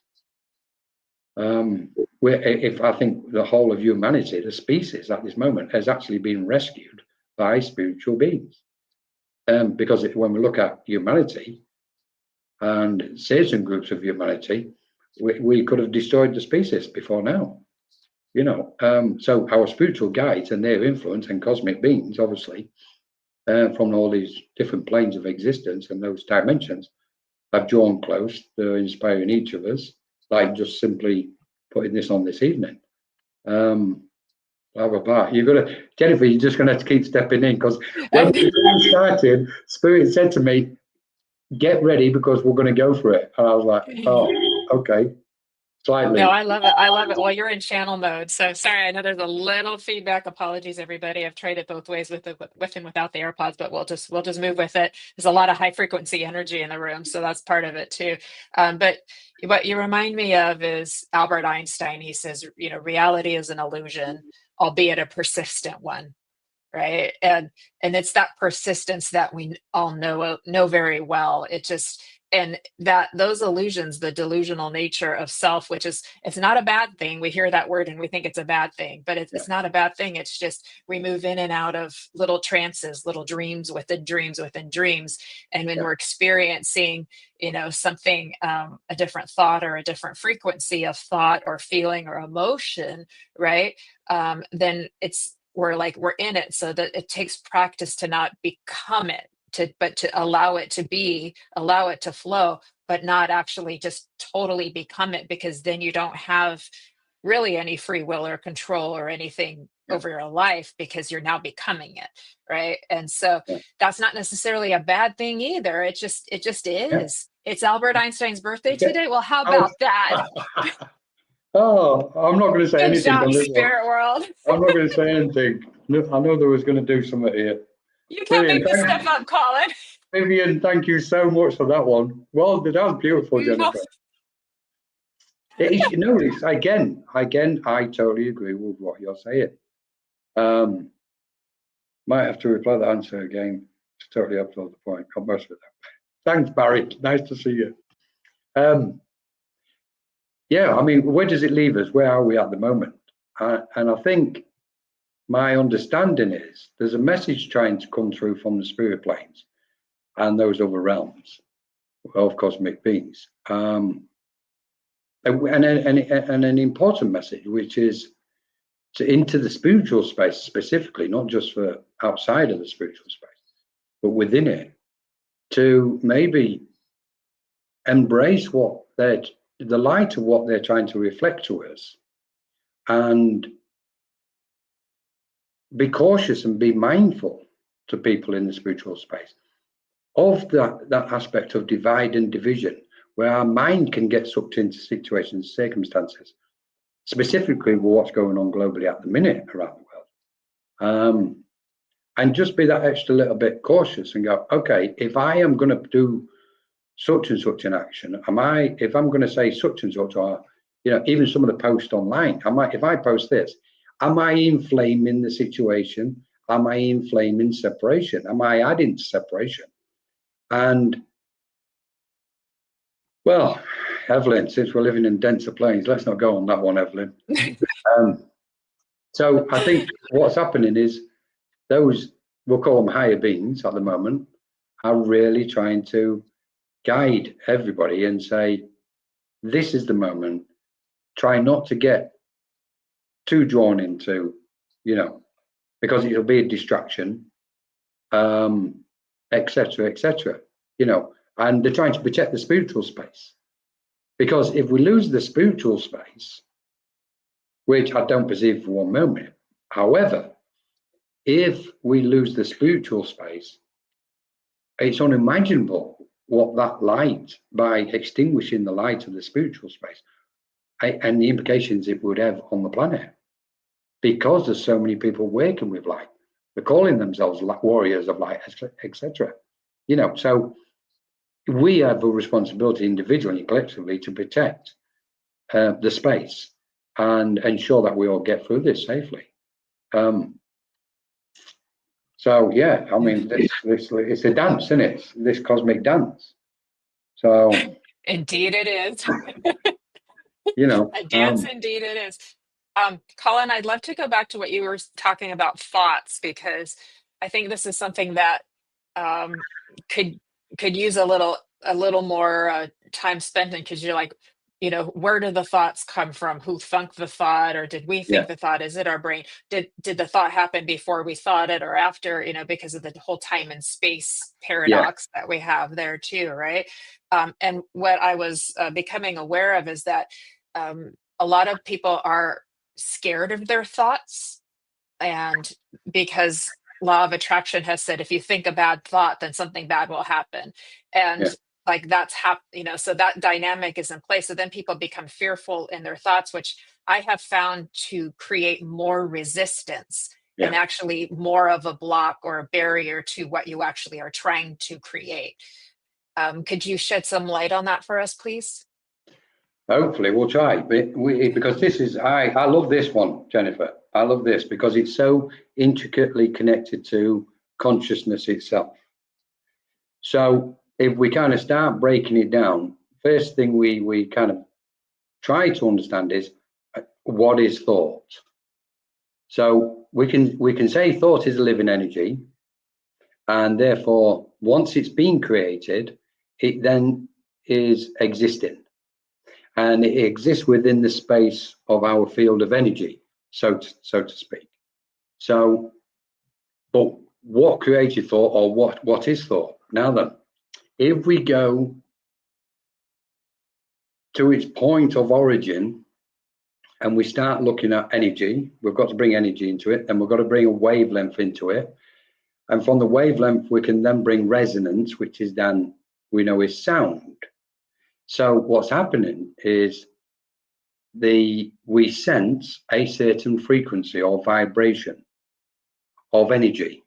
If I think the whole of humanity, the species at this moment, has actually been rescued by spiritual beings. Because when we look at humanity and certain groups of humanity, we could have destroyed the species before now. You know, so our spiritual guides and their influence and cosmic beings, obviously, from all these different planes of existence and those dimensions, have drawn close. They're inspiring each of us, like just simply putting this on this evening. Blah, blah, blah. You're gonna, Jennifer, you're just gonna have to keep stepping in, because when we started, Spirit said to me, get ready because we're going to go for it. And I was like, oh, okay. Slightly. No, I love it. I love it. Well, you're in channel mode. So sorry, I know there's a little feedback. Apologies, everybody. I've tried it both ways with and without the AirPods, but we'll just move with it. There's a lot of high frequency energy in the room, so that's part of it too. But what you remind me of is Albert Einstein. He says, you know, reality is an illusion, albeit a persistent one. Right. And it's that persistence that we all know very well. It just, and that those illusions, the delusional nature of self, which is, it's not a bad thing. We hear that word and we think it's a bad thing, but it's not a bad thing. It's just, we move in and out of little trances, little dreams within dreams within dreams. And when we're experiencing, you know, something, a different thought or a different frequency of thought or feeling or emotion, right. Then we're in it, so that it takes practice to not become it, but to allow it to be, allow it to flow, but not actually just totally become it, because then you don't have really any free will or control or anything over your life because you're now becoming it, right? And so Yeah. that's not necessarily a bad thing either. It just is. It's Albert Einstein's birthday today. Well, how about that? Oh, I'm not going to say Good anything job, on this one. spirit world. I'm not going to say anything. Look, I know there was going to do something here. You can't Brilliant. make this stuff up, Colin. Vivian, thank you so much for that one. Well, that was beautiful, Jennifer. You know, it's again, I totally agree with what you're saying. Might have to reply that answer again to totally upload the point. Got most of it. Thanks, Barry. Nice to see you. Yeah, I mean, where does it leave us? Where are we at the moment? And I think my understanding is there's a message trying to come through from the spirit planes and those other realms of cosmic beings. And an important message, which is into the spiritual space specifically, not just for outside of the spiritual space, but within it, to maybe embrace the light of what they're trying to reflect to us, and be cautious and be mindful to people in the spiritual space of that aspect of divide and division, where our mind can get sucked into situations, circumstances, specifically with what's going on globally at the minute around the world. And just be that extra little bit cautious and go, okay, if I am going to do such and such an action, if I'm going to say such and such, or even some of the posts online, if I post this, am I inflaming the situation? Am I inflaming separation? Am I adding to separation? And well, Evelyn, since we're living in denser planes, let's not go on that one, Evelyn. So I think what's happening is those, we'll call them higher beings at the moment, are really trying to guide everybody and say, this is the moment. Try not to get too drawn into, because it'll be a distraction, etc., etc. And they're trying to protect the spiritual space, because if we lose the spiritual space, which I don't perceive for one moment, however, if we lose the spiritual space, it's unimaginable what that light, by extinguishing the light of the spiritual space, and the implications it would have on the planet, because there's so many people working with light. They're calling themselves warriors of light, etc. So we have a responsibility individually and collectively to protect the space and ensure that we all get through this safely. So yeah, I mean, it's a dance, isn't it? This cosmic dance. So Indeed it is. A dance, indeed it is. Colin, I'd love to go back to what you were talking about, thoughts, because I think this is something that could use a little more time spent in, because you're like, where do the thoughts come from? Who thunk the thought, or did we think the thought? Is it our brain? Did the thought happen before we thought it, or after? Because of the whole time and space paradox that we have there too, right? And what I was becoming aware of is that a lot of people are scared of their thoughts, and because law of attraction has said, if you think a bad thought, then something bad will happen, and like that's so that dynamic is in place. So then people become fearful in their thoughts, which I have found to create more resistance and actually more of a block or a barrier to what you actually are trying to create. Could you shed some light on that for us, please? Hopefully we'll try, because this is, I love this one, Jennifer. I love this because it's so intricately connected to consciousness itself. So if we kind of start breaking it down, first thing we kind of try to understand is, what is thought? So we can say thought is a living energy, and therefore once it's been created, it then is existing. And it exists within the space of our field of energy, so to speak. So, but what created thought, or what is thought? Now then, if we go to its point of origin and we start looking at energy. We've got to bring energy into it, and we've got to bring a wavelength into it. And from the wavelength, we can then bring resonance, which is then, we know, is sound. So what's happening is we sense a certain frequency or vibration of energy.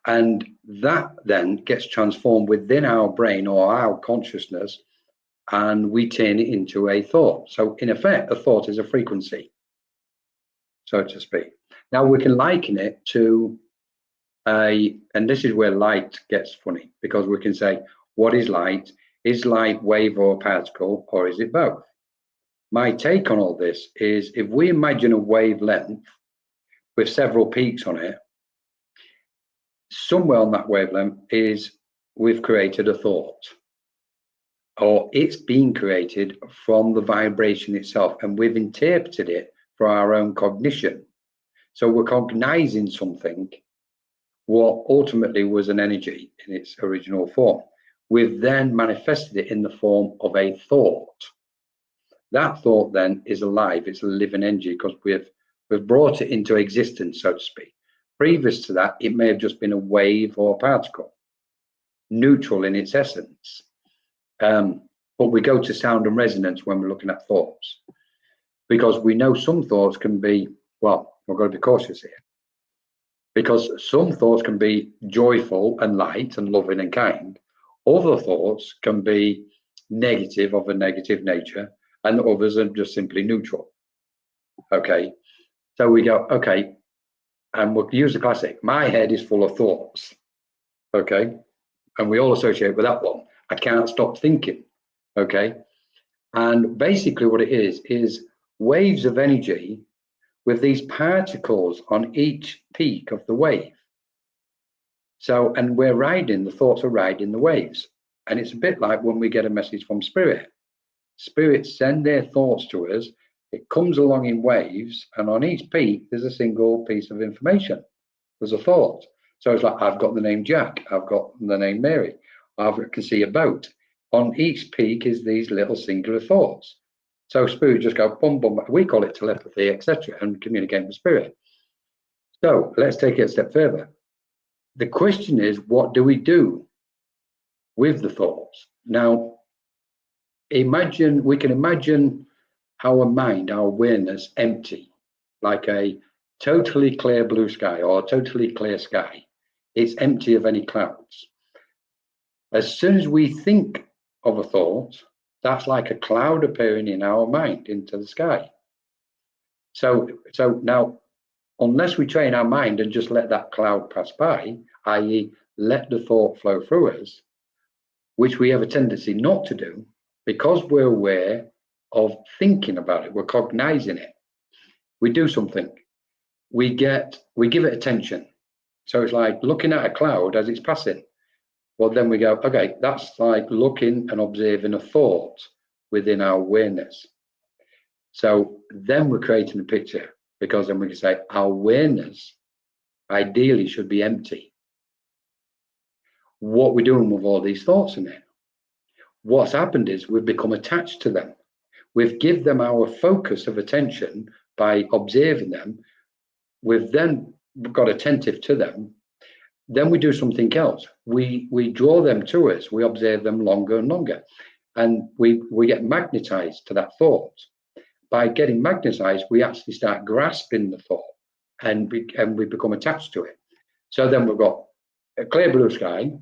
And that then gets transformed within our brain or our consciousness, and we turn it into a thought. So in effect, a thought is a frequency, so to speak. Now we can liken it to and this is where light gets funny, because we can say, what is light? Is light wave or particle, or is it both? My take on all this is, if we imagine a wavelength with several peaks on it, somewhere on that wavelength we've created a thought, or it's being created from the vibration itself, and we've interpreted it for our own cognition. So we're cognizing something, what ultimately was an energy in its original form. We've then manifested it in the form of a thought. That thought then is alive, it's a living energy, because we've brought it into existence, so to speak. Previous to that, it may have just been a wave or a particle, neutral in its essence. But we go to sound and resonance when we're looking at thoughts, because we know some thoughts can be, well, we've got to be cautious here, because some thoughts can be joyful and light and loving and kind. Other thoughts can be negative, of a negative nature, and others are just simply neutral. Okay, so we go, okay, and we'll use the classic, my head is full of thoughts. Okay, and we all associate with that one. I can't stop thinking. Okay, and basically what it is waves of energy with these particles on each peak of the wave. So, and we're riding, the thoughts are riding the waves. And it's a bit like when we get a message from spirit. Spirits send their thoughts to us, it comes along in waves, and on each peak there's a single piece of information. There's a thought. So it's like, I've got the name Jack, I've got the name Mary, I can see a boat. On each peak is these little singular thoughts. So spirit just go boom, boom. We call it telepathy, etc., and communicate with spirit. So let's take it a step further. The question is, what do we do with the thoughts? Now, we can imagine our mind, our awareness, empty, like a totally clear blue sky or a totally clear sky. It's empty of any clouds. As soon as we think of a thought, that's like a cloud appearing in our mind into the sky. So now, unless we train our mind and just let that cloud pass by, i.e. let the thought flow through us, which we have a tendency not to do, because we're aware of thinking about it, we're cognizing it, we do something, we give it attention. So it's like looking at a cloud as it's passing. Well, then we go, okay, that's like looking and observing a thought within our awareness. So then we're creating a picture, because then we can say our awareness ideally should be empty. What we're doing with all these thoughts in there, what's happened is we've become attached to them. We've given them our focus of attention by observing them. We've then got attentive to them. Then we do something else. We draw them to us. We observe them longer and longer. And we get magnetized to that thought. By getting magnetized, we actually start grasping the thought, and we become attached to it. So then we've got a clear blue sky.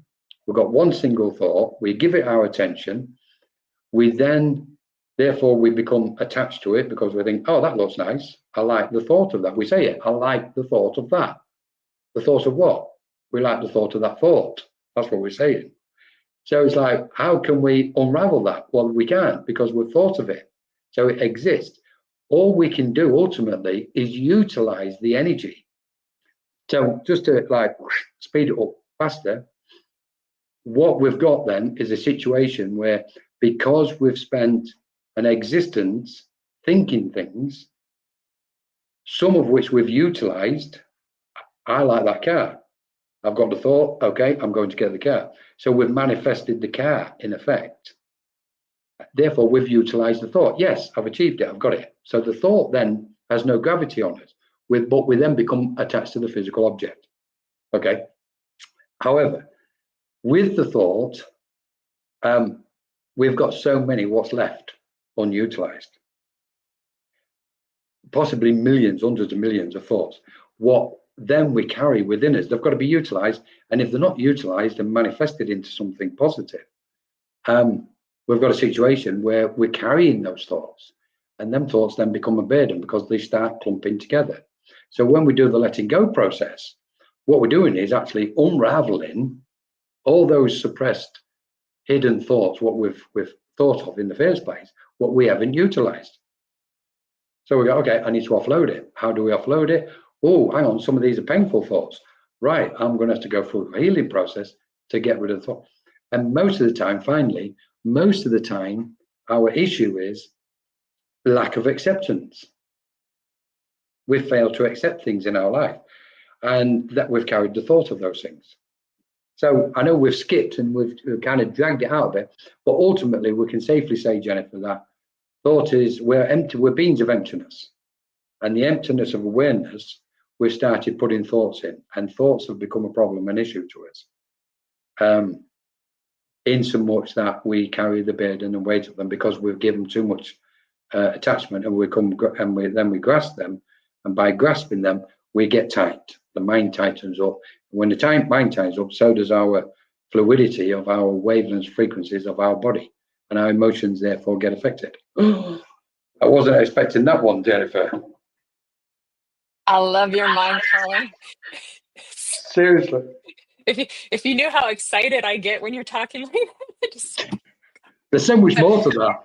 We've got one single thought. We give it our attention. Therefore, we become attached to it, because we think, oh, that looks nice. I like the thought of that. We say it. I like the thought of that. The thought of what? We like the thought of that thought. That's what we're saying. So it's like, how can we unravel that? Well, we can't, because we've thought of it. So it exists. All we can do ultimately is utilize the energy. So just to like speed it up faster, what we've got then is a situation where, because we've spent an existence thinking things, some of which we've utilized. I like that car. I've got the thought, okay, I'm going to get the car. So we've manifested the car in effect. Therefore, we've utilized the thought. Yes, I've achieved it. I've got it. So the thought then has no gravity on it, but we then become attached to the physical object. Okay. However, with the thought, we've got so many what's left unutilized. Possibly millions, hundreds of millions of thoughts. What then we carry within us, they've got to be utilized. And if they're not utilized and manifested into something positive, we've got a situation where we're carrying those thoughts, and them thoughts then become a burden because they start clumping together. So when we do the letting go process, what we're doing is actually unraveling all those suppressed, hidden thoughts, what we've thought of in the first place, what we haven't utilized. So we go, okay, I need to offload it. How do we offload it? Oh, hang on, some of these are painful thoughts. Right, I'm going to have to go through a healing process to get rid of the thought. And most of the time, finally, most of the time, our issue is lack of acceptance. We've failed to accept things in our life, and that we've carried the thought of those things. So I know we've skipped and we've kind of dragged it out a bit, but ultimately we can safely say, Jennifer, that thought is we're empty, we're beings of emptiness. And the emptiness of awareness, we've started putting thoughts in, and thoughts have become a problem, an issue to us. In so much that we carry the burden and weight of them because we've given too much attachment, and then we grasp them, and by grasping them, we get tight. The mind tightens up. When the mind tightens up, so does our fluidity of our wavelengths frequencies of our body, and our emotions therefore get affected. I wasn't expecting that one, Jennifer. I love your mind, Colin. Seriously. If you knew how excited I get when you're talking like that. There's so much more to that.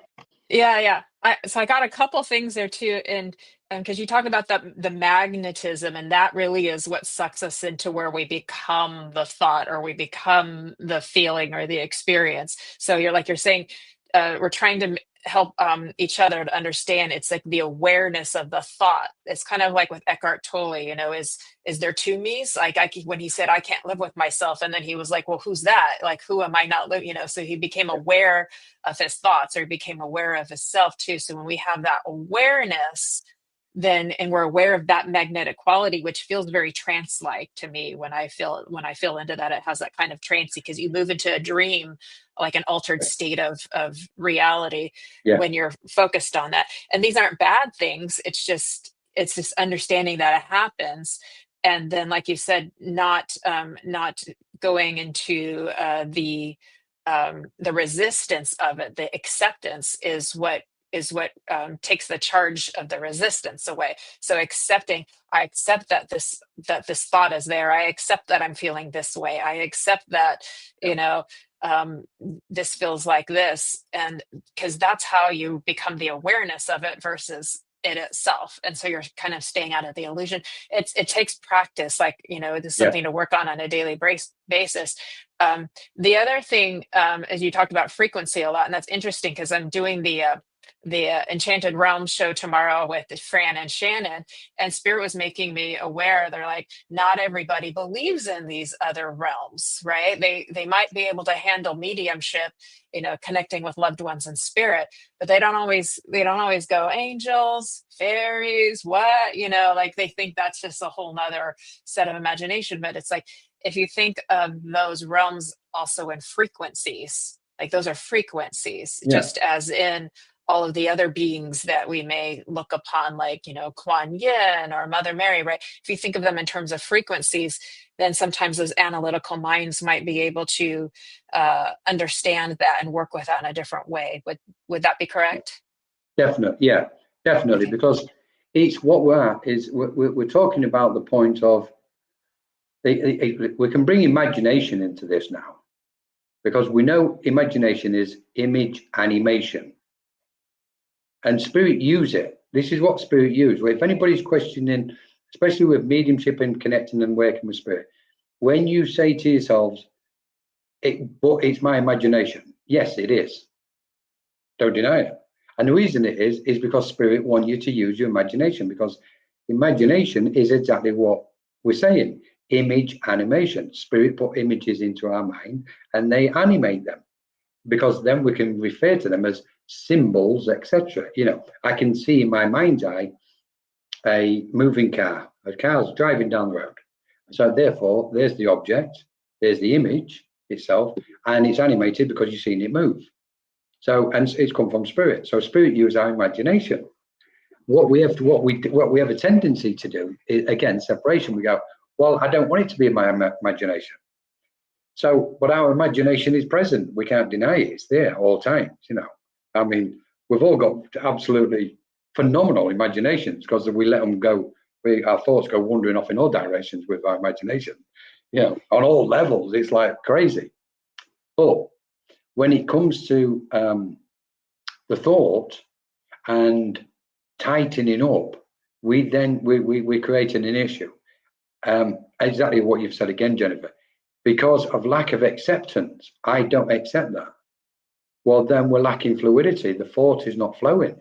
Yeah. So I got a couple things there too, and because you talk about the magnetism, and that really is what sucks us into where we become the thought, or we become the feeling or the experience. So you're saying we're trying to help each other to understand. It's like the awareness of the thought. It's kind of like with Eckhart Tolle, is there two me's? Like when he said, I can't live with myself. And then he was like, well, who's that? Like, who am I not living? So he became aware of his thoughts, or he became aware of himself too. So when we have that awareness, then, and we're aware of that magnetic quality, which feels very trance-like to me when I feel into that. It has that kind of trancey, because you move into a dream, like an altered state of reality, when you're focused on that. And these aren't bad things. It's just understanding that it happens. And then, like you said, not going into the resistance of it. The acceptance is what takes the charge of the resistance away. So I accept that this thought is there. I accept that I'm feeling this way. I accept that, this feels like this. And because that's how you become the awareness of it versus it itself. And so you're kind of staying out of the illusion. It takes practice, this is something to work on a daily basis. The other thing, as you talked about frequency a lot, and that's interesting because I'm doing the Enchanted Realms show tomorrow with Fran and Shannon, and Spirit was making me aware. They're like, not everybody believes in these other realms, right? They might be able to handle mediumship, connecting with loved ones in spirit, but they don't always go angels, fairies, what, like they think that's just a whole nother set of imagination. But it's like, if you think of those realms also in frequencies, like those are frequencies, just as in all of the other beings that we may look upon, like, Kuan Yin or Mother Mary, right? If you think of them in terms of frequencies, then sometimes those analytical minds might be able to understand that and work with that in a different way. Would that be correct? Definitely, yeah, definitely. Okay. Because it's what we're at is we're talking about the point of we can bring imagination into this now, because we know imagination is image animation. And Spirit use it. This is what Spirit use. If anybody's questioning, especially with mediumship and connecting and working with Spirit, when you say to yourselves, but it's my imagination. Yes, it is. Don't deny it. And the reason it is because Spirit wants you to use your imagination, because imagination is exactly what we're saying. Image animation. Spirit put images into our mind and they animate them, because then we can refer to them as symbols, etc. You know, I can see in my mind's eye a moving car. A car's driving down the road. So therefore, there's the object, there's the image itself, and it's animated because you've seen it move. So, and it's come from spirit. So spirit uses our imagination. What we have a tendency to do is, again, separation. We go, well, I don't want it to be in my imagination. So, but our imagination is present. We can't deny it. It's there all times, you know. I mean, we've all got absolutely phenomenal imaginations because we let them go. Our thoughts go wandering off in all directions with our imagination, you know, on all levels. It's like crazy. But when it comes to the thought and tightening up, we're creating an issue. Exactly what you've said again, Jennifer. Because of lack of acceptance, I don't accept that. Well, then we're lacking fluidity. The thought is not flowing.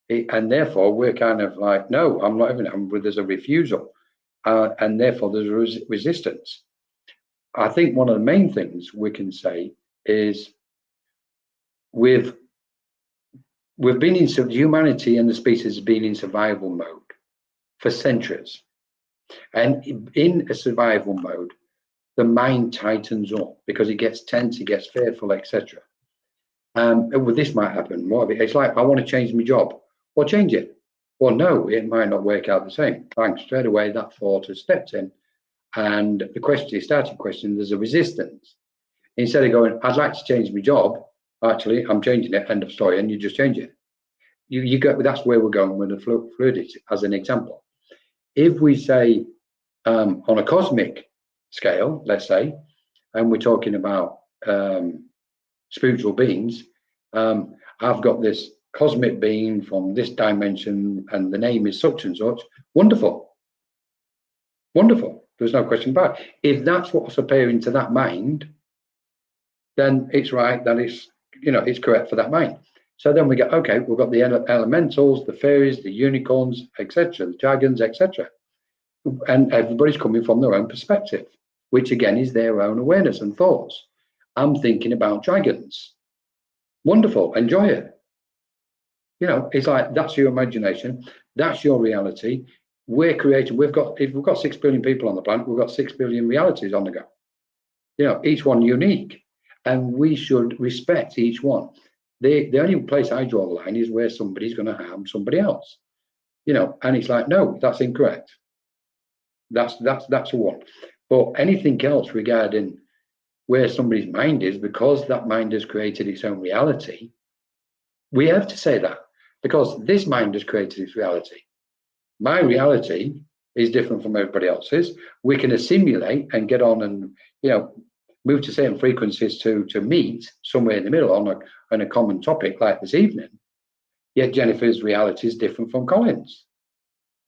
And therefore, we're kind of like, no, I'm not even, there's a refusal. And therefore, there's resistance. I think one of the main things we can say is we've been in, humanity and the species has been in survival mode for centuries. And in a survival mode, the mind tightens up because it gets tense, it gets fearful, etc. Well, this might happen. It's like, I want to change my job. Well, change it. Well, no, it might not work out the same. Bang, straight away, that thought has stepped in. And the question, starting question, there's a resistance. Instead of going, I'd like to change my job, actually, I'm changing it, end of story, and you just change it. You go, that's where we're going with the fluidity, as an example. If we say, on a cosmic scale, let's say, and we're talking about spiritual beings, I've got this cosmic being from this dimension and the name is such and such. Wonderful. Wonderful. There's no question about it. If that's what's appearing to that mind, then it's right, that it's, you know, it's correct for that mind. So then we go, okay, we've got the elementals, the fairies, the unicorns, etc., the dragons, etc. And everybody's coming from their own perspective, which again is their own awareness and thoughts. I'm thinking about dragons. Wonderful, enjoy it. You know, it's like, that's your imagination, that's your reality. We're creating, if we've got 6 billion people on the planet, we've got 6 billion realities on the go. You know, each one unique, and we should respect each one. The only place I draw the line is where somebody's going to harm somebody else. You know, and it's like, no, that's incorrect. That's a one. But anything else regarding where somebody's mind is, because that mind has created its own reality, we have to say that, because this mind has created its reality. My reality is different from everybody else's. We can assimilate and get on and, you know, move to certain frequencies to meet somewhere in the middle on a common topic like this evening. Yet Jennifer's reality is different from Colin's,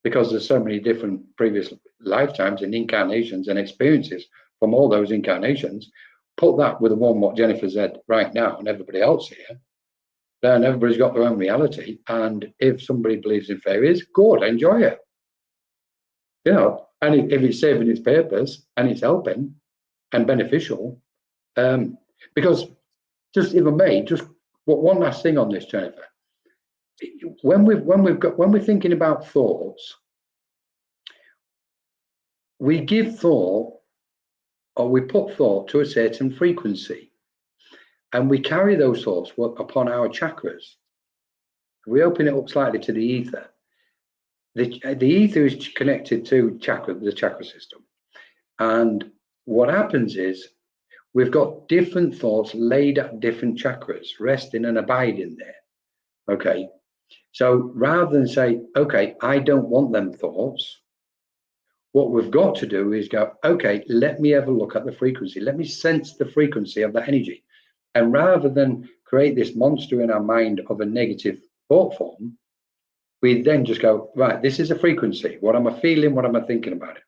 because there's so many different previous lifetimes and incarnations and experiences from all those incarnations. Put that with the one what Jennifer said right now and everybody else here, then everybody's got their own reality. And if somebody believes in fairies, good, enjoy it. You know, and if it's serving its purpose and it's helping and beneficial, because just, if I may, just one last thing on this, Jennifer. When we're thinking about thoughts, we give thought, or we put thought to a certain frequency, and we carry those thoughts upon our chakras. We open it up slightly to the ether. The ether is connected to the chakra system, and what happens is we've got different thoughts laid at different chakras, resting and abiding there. Okay, so rather than say, okay, I don't want them thoughts, what we've got to do is go, okay, let me have a look at the frequency. Let me sense the frequency of that energy. And rather than create this monster in our mind of a negative thought form, we then just go, right, this is a frequency. What am I feeling? What am I thinking about it?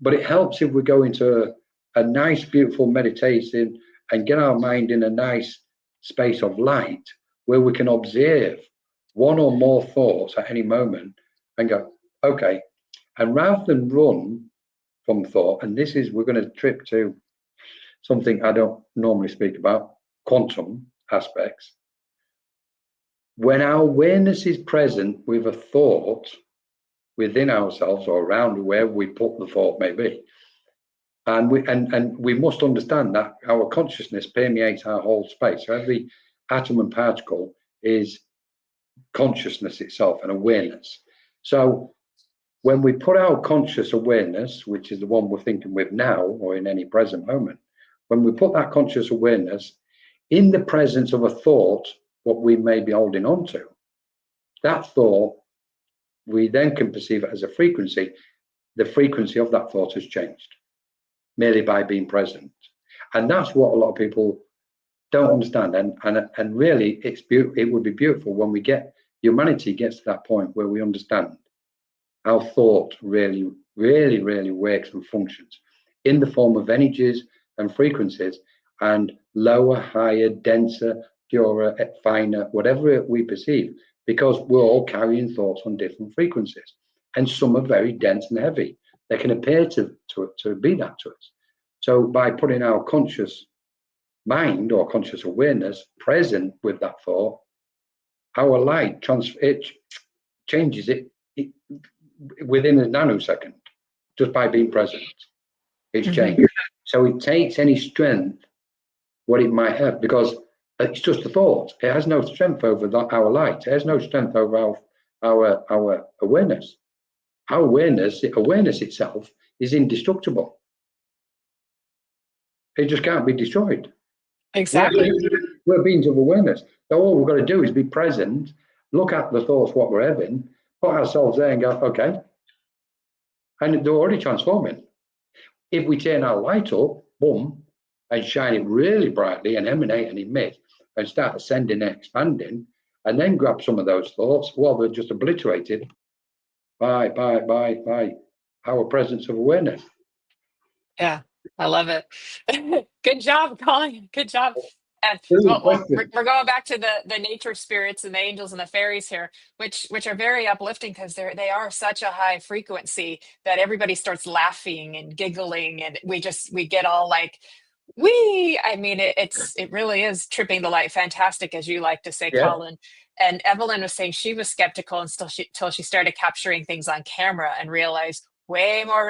But it helps if we go into a nice, beautiful meditation and get our mind in a nice space of light where we can observe one or more thoughts at any moment and go, okay. And rather than run from thought, and this is, we're going to trip to something I don't normally speak about, quantum aspects. When our awareness is present with a thought within ourselves or around where we put the thought maybe, and we must understand that our consciousness permeates our whole space. So every atom and particle is consciousness itself and awareness. So when we put our conscious awareness, which is the one we're thinking with now or in any present moment, when we put that conscious awareness in the presence of a thought, what we may be holding on to, that thought, we then can perceive it as a frequency. The frequency of that thought has changed merely by being present. And that's what a lot of people don't understand. And really, it would be beautiful when humanity gets to that point where we understand how thought really, really, really works and functions in the form of energies and frequencies, and lower, higher, denser, purer, finer, whatever we perceive, because we're all carrying thoughts on different frequencies, and some are very dense and heavy. They can appear to be that to us. So by putting our conscious mind or conscious awareness present with that thought, our light changes it within a nanosecond, just by being present. It's changed. So it takes any strength what it might have, because it's just a thought. It has no strength over our light. It has no strength over our awareness. Our awareness itself is indestructible. It just can't be destroyed. Exactly. We're beings of awareness. So all we've got to do is be present, look at the thoughts, what we're having, put ourselves there and go, okay. And they're already transforming. If we turn our light up, boom, and shine it really brightly and emanate and emit and start ascending and expanding, and then grab some of those thoughts, well, they're just obliterated by our presence of awareness. Yeah, I love it. Good job, Colin. Good job. And we're going back to the nature spirits and the angels and the fairies here, which are very uplifting, because they are such a high frequency that everybody starts laughing and giggling, and we get all like, I mean, it really is tripping the light fantastic, as you like to say, Yeah. Colin. And Evelyn was saying she was skeptical until she started capturing things on camera and realized way more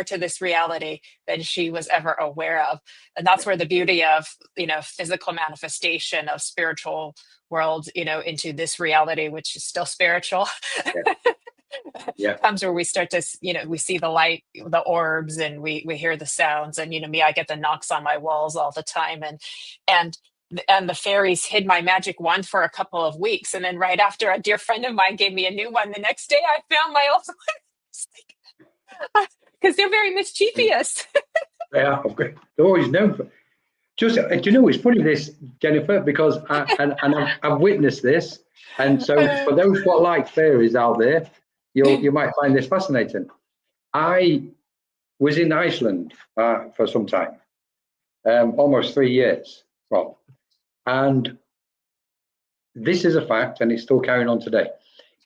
to this reality than she was ever aware of. And that's where the beauty of, physical manifestation of spiritual world, into this reality, which is still spiritual. Yeah. Comes where we start to, we see the light, the orbs, and we hear the sounds. And me, I get the knocks on my walls all the time, and the fairies hid my magic wand for a couple of weeks, and then right after, a dear friend of mine gave me a new one. The next day I found my old one, because they're very mischievous. Yeah, they're always known for. Just, do you know, it's funny this, Jennifer, because I've witnessed this, and so for those who like fairies out there, you might find this fascinating. I was in Iceland for some time, almost 3 years. Well, and this is a fact, and it's still carrying on today.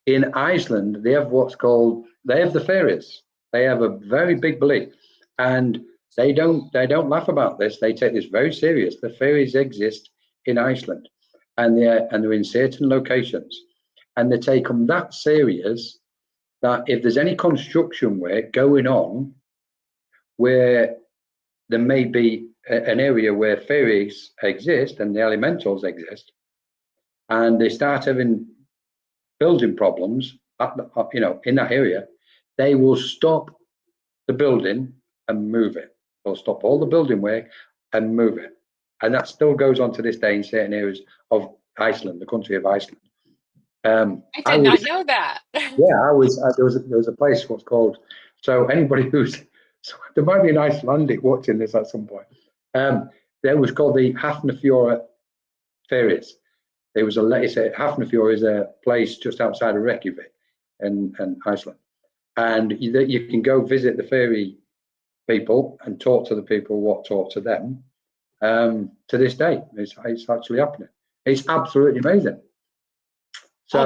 In Iceland, they have the fairies. They have a very big belief, and they don't laugh about this. They take this very serious. The fairies exist in Iceland, and they're in certain locations, and they take them that serious that if there's any construction work going on where there may be an area where fairies exist and the elementals exist, and they start having building problems in that area, they will stop the building and move it. They'll stop all the building work and move it. And that still goes on to this day in certain areas of Iceland, the country of Iceland. I did not know that. Yeah, there was a place what's called, so anybody there might be an Icelandic watching this at some point. There was called the Hafnarfjord fairies. Hafnarfjord is a place just outside of Reykjavik in Iceland, and you can go visit the fairy people and talk to the people talk to them. To this day, it's actually happening. It's absolutely amazing. So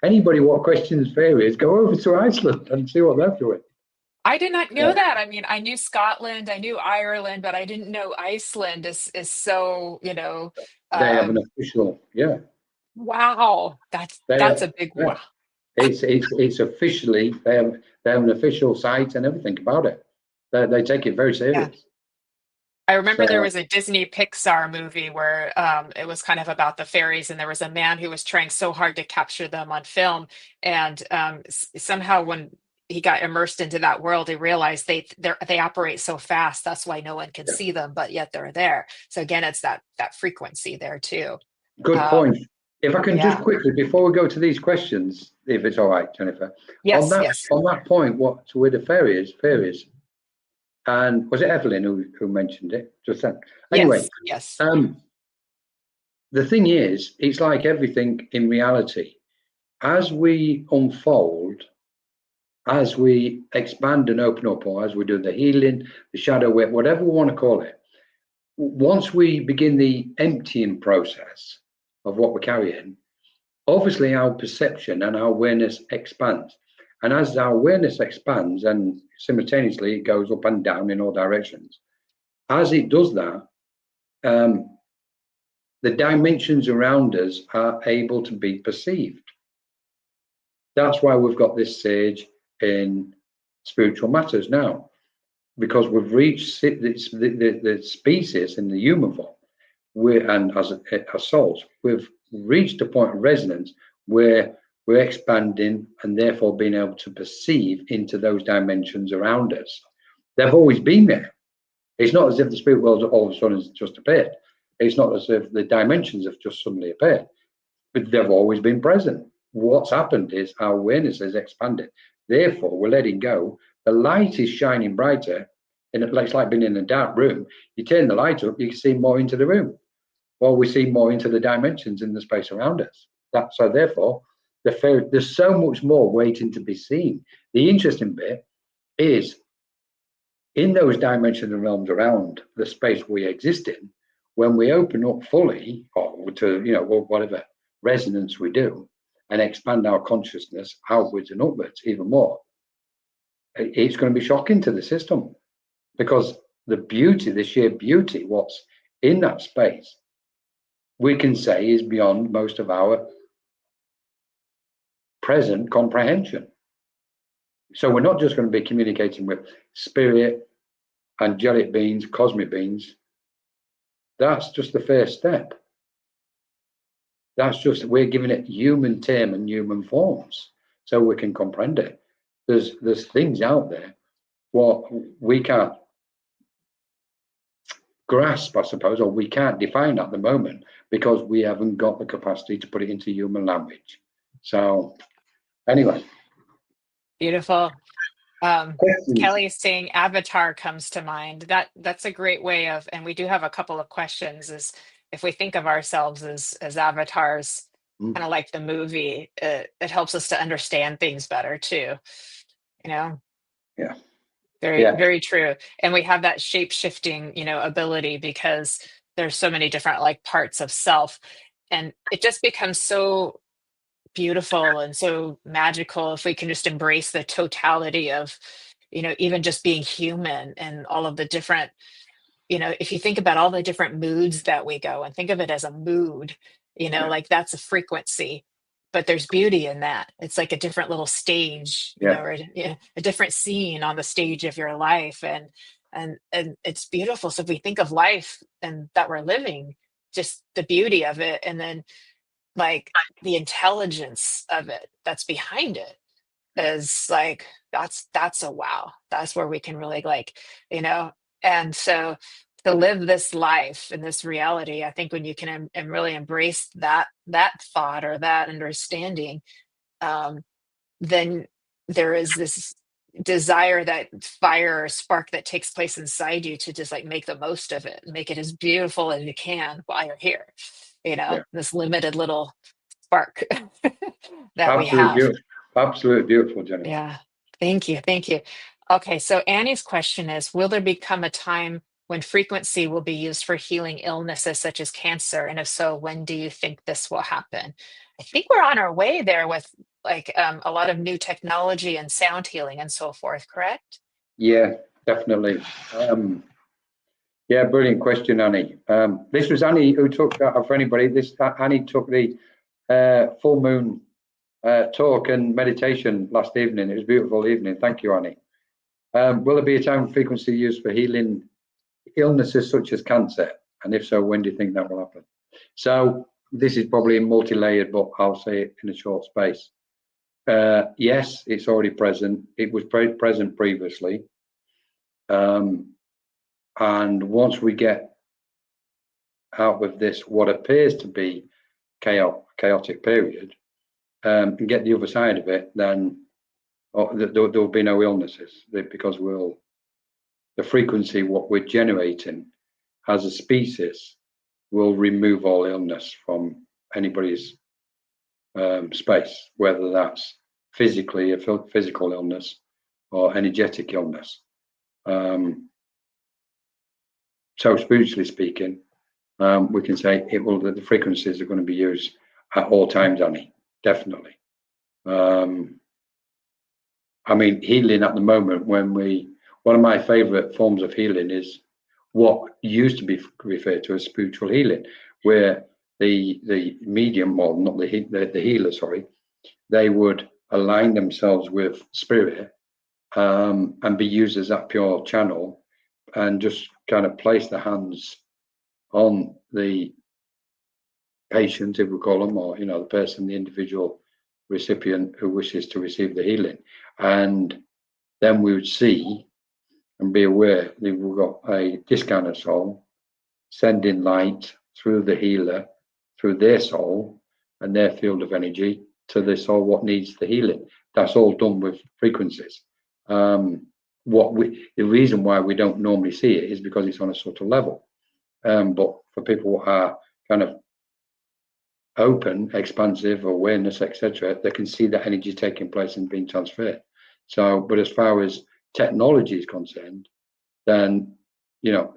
anybody what questions fairies, go over to Iceland and see what they're doing. I did not know that. I mean, I knew Scotland, I knew Ireland, but I didn't know Iceland is so, They have an official, Wow, that's a big yeah. wow. It's officially, they have an official site and everything about it. They take it very serious. I remember there So, was a Disney Pixar movie where it was kind of about the fairies, and there was a man who was trying so hard to capture them on film, and somehow when he got immersed into that world, he realized they operate so fast. That's why no one can see them, but yet they're there. So again, it's that frequency there too. good point. If I can just Yeah. quickly, before we go to these questions, if it's all right, Jennifer, Yes. on Yes. that point, what with the fairies, and was it Evelyn who mentioned it just then? Anyway, Yes. the thing is, it's like everything in reality. As we unfold, as we expand and open up, or as we do the healing, the shadow work, whatever we want to call it, once we begin the emptying process of what we're carrying, obviously our perception and our awareness expands. And as our awareness expands, and simultaneously it goes up and down in all directions, as it does that, the dimensions around us are able to be perceived. That's why we've got this sage in spiritual matters now, because we've reached the species in the human form, and as souls, we've reached a point of resonance where we're expanding and therefore being able to perceive into those dimensions around us. They've always been there. It's not as if the spirit world all of a sudden has just appeared. It's not as if the dimensions have just suddenly appeared, but they've always been present. What's happened is our awareness has expanded. Therefore, we're letting go. The light is shining brighter, and it's like being in a dark room. You turn the light up, you can see more into the room. Well, we see more into the dimensions in the space around us. So therefore, there's so much more waiting to be seen. The interesting bit is in those dimensions and realms around the space we exist in, when we open up fully, or to whatever resonance we do, and expand our consciousness outwards and upwards even more, it's going to be shocking to the system, because the beauty, the sheer beauty, what's in that space, we can say is beyond most of our present comprehension. So we're not just going to be communicating with spirit, angelic beings, cosmic beings. That's just the first step. That's just, we're giving it human term and human forms so we can comprehend it. There's things out there what we can't grasp, I suppose, or we can't define at the moment because we haven't got the capacity to put it into human language. So anyway. Beautiful. Kelly is saying avatar comes to mind. That's a great way of, and we do have a couple of questions, is if we think of ourselves as avatars, kind of like the movie, it helps us to understand things better too. Yeah. Very true. And we have that shape shifting, ability, because there's so many different like parts of self, and it just becomes so beautiful and so magical if we can just embrace the totality of, even just being human and all of the different, if you think about all the different moods that we go and think of it as a mood, like that's a frequency, but there's beauty in that. It's like a different little stage, or a different scene on the stage of your life. And it's beautiful. So if we think of life and that we're living, just the beauty of it, and then like the intelligence of it that's behind it is like, that's a wow. That's where we can really like, and so to live this life in this reality, I think when you can and really embrace that thought or that understanding, then there is this desire, that fire or spark that takes place inside you to just like make the most of it, make it as beautiful as you can while you're here, this limited little spark that we have. Absolutely beautiful, Jenny. Yeah. Thank you. Okay. So Annie's question is, will there become a time when frequency will be used for healing illnesses such as cancer? And if so, when do you think this will happen? I think we're on our way there with like a lot of new technology and sound healing and so forth, correct? Yeah, definitely. Yeah, brilliant question, Annie. This was Annie who took, for anybody, Annie took the full moon talk and meditation last evening. It was a beautiful evening. Thank you, Annie. Will there be a time and frequency used for healing illnesses such as cancer? And if so, when do you think that will happen? So this is probably multi-layered, but I'll say it in a short space. Yes, it's already present. It was present previously. And once we get out of this, what appears to be chaotic period, and get the other side of it, then there will be no illnesses, because the frequency, what we're generating as a species, will remove all illness from anybody's space, whether that's physically a physical illness or energetic illness. So spiritually speaking, we can say the frequencies are going to be used at all times, Annie, definitely. I mean, healing at the moment, one of my favorite forms of healing is what used to be referred to as spiritual healing, where the medium, well, not the healer, sorry, they would align themselves with spirit and be used as that pure channel, and just kind of place the hands on the patient, if we call them, or the person, the individual recipient who wishes to receive the healing, and then we would see and be aware that we've got a discounted soul sending light through the healer, through their soul and their field of energy to the soul what needs the healing. That's all done with frequencies. The reason why we don't normally see it is because it's on a subtle level. But for people who are kind of open, expansive, awareness, etc., they can see that energy taking place and being transferred. So, but as far as technology is concerned, then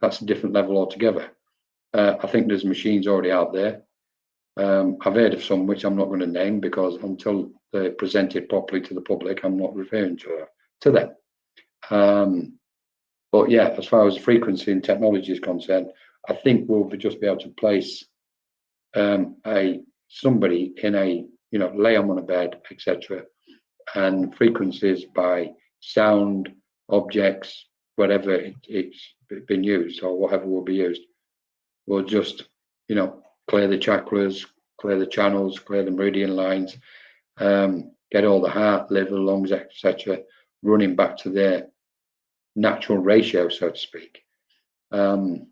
that's a different level altogether. I think there's machines already out there. I've heard of some which I'm not going to name, because until they're presented properly to the public, I'm not referring to them. But yeah, as far as frequency and technology is concerned, I think we'll just be able to place somebody in lay them on a bed, etc., and frequencies by sound, objects, whatever it's been used or whatever will be used, will just clear the chakras, clear the channels, clear the meridian lines, get all the heart, liver, lungs, etc., running back to their natural ratio, so to speak. And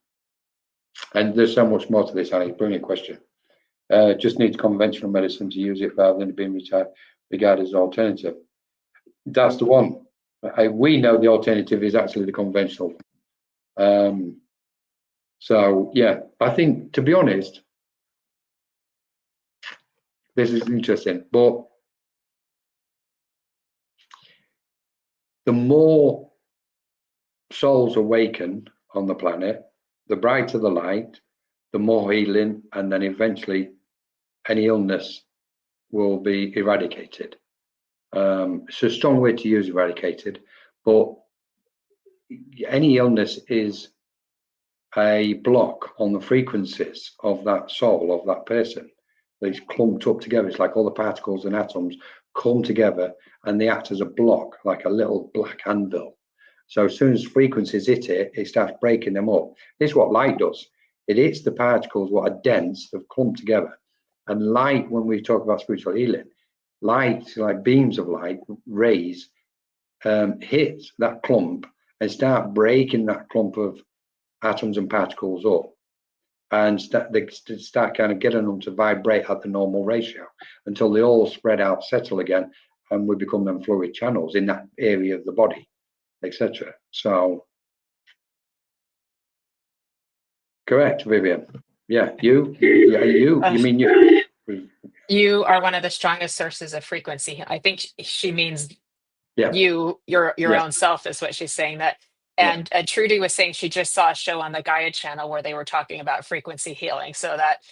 there's so much more to this, Annie. Brilliant question. Just needs conventional medicine to use it rather than being regarded as an alternative. That's the one. We know the alternative is actually the conventional. So yeah, I think, to be honest, this is interesting, but the more souls awaken on the planet, the brighter the light, the more healing, and then eventually any illness will be eradicated. It's a strong word to use, eradicated, but any illness is a block on the frequencies of that soul, of that person. They're clumped up together. It's like all the particles and atoms come together and they act as a block, like a little black anvil. So as soon as frequencies hit it, it starts breaking them up. This is what light does. It hits the particles, what are dense, have clumped together. And light, when we talk about spiritual healing, light, like beams of light, rays, hit that clump and start breaking that clump of atoms and particles up, and they start kind of getting them to vibrate at the normal ratio until they all spread out, settle again, and we become them fluid channels in that area of the body, etc. So, correct, Vivian. Yeah, you mean you? You are one of the strongest sources of frequency. I think she means your own self is what she's saying. That. And Trudy was saying she just saw a show on the Gaia channel where they were talking about frequency healing. So that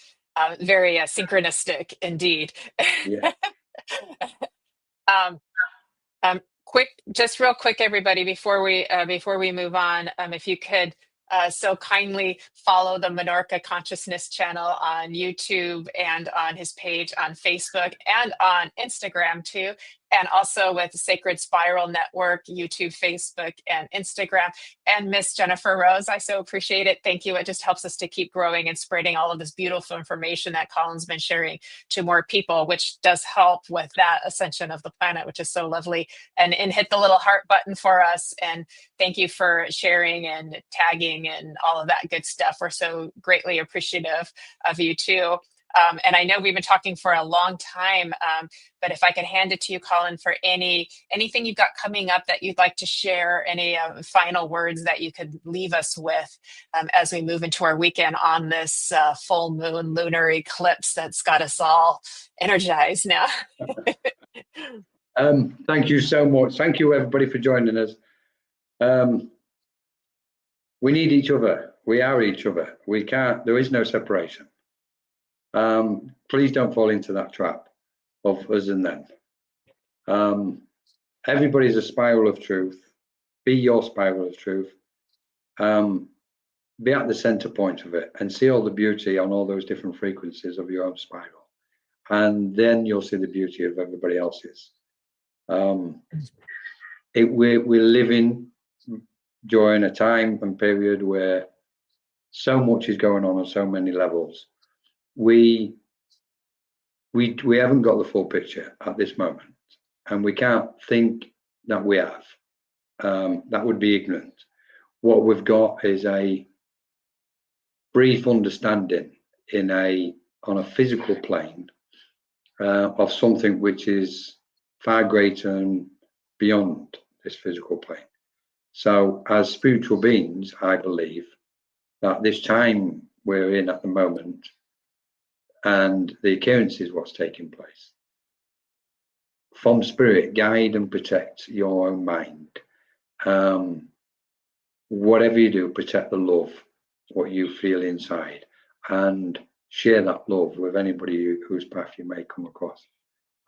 very synchronistic indeed. Yeah. Just real quick, everybody, before we move on, if you could So kindly follow the Menorca Consciousness channel on YouTube and on his page on Facebook and on Instagram too. And also with Sacred Spiral Network, YouTube, Facebook, and Instagram. And Miss Jennifer Rose, I so appreciate it. Thank you. It just helps us to keep growing and spreading all of this beautiful information that Colin's been sharing to more people, which does help with that ascension of the planet, which is so lovely. And hit the little heart button for us. And thank you for sharing and tagging and all of that good stuff. We're so greatly appreciative of you too. And I know we've been talking for a long time, but if I could hand it to you, Colin, for anything you've got coming up that you'd like to share, any final words that you could leave us with as we move into our weekend on this full moon lunar eclipse that's got us all energized now. Thank you so much. Thank you, everybody, for joining us. We need each other. We are each other. We can't, there is no separation. Please don't fall into that trap of us and them. Everybody's a spiral of truth. Be your spiral of truth. Be at the center point of it and see all the beauty on all those different frequencies of your own spiral. And then you'll see the beauty of everybody else's. We're living during a time and period where so much is going on so many levels. We haven't got the full picture at this moment, and we can't think that we have. That would be ignorant. What we've got is a brief understanding on a physical plane of something which is far greater and beyond this physical plane. So as spiritual beings, I believe that this time we're in at the moment and the occurrences what's taking place, from spirit, guide and protect your own mind. Whatever you do, protect the love, what you feel inside, and share that love with anybody whose path you may come across.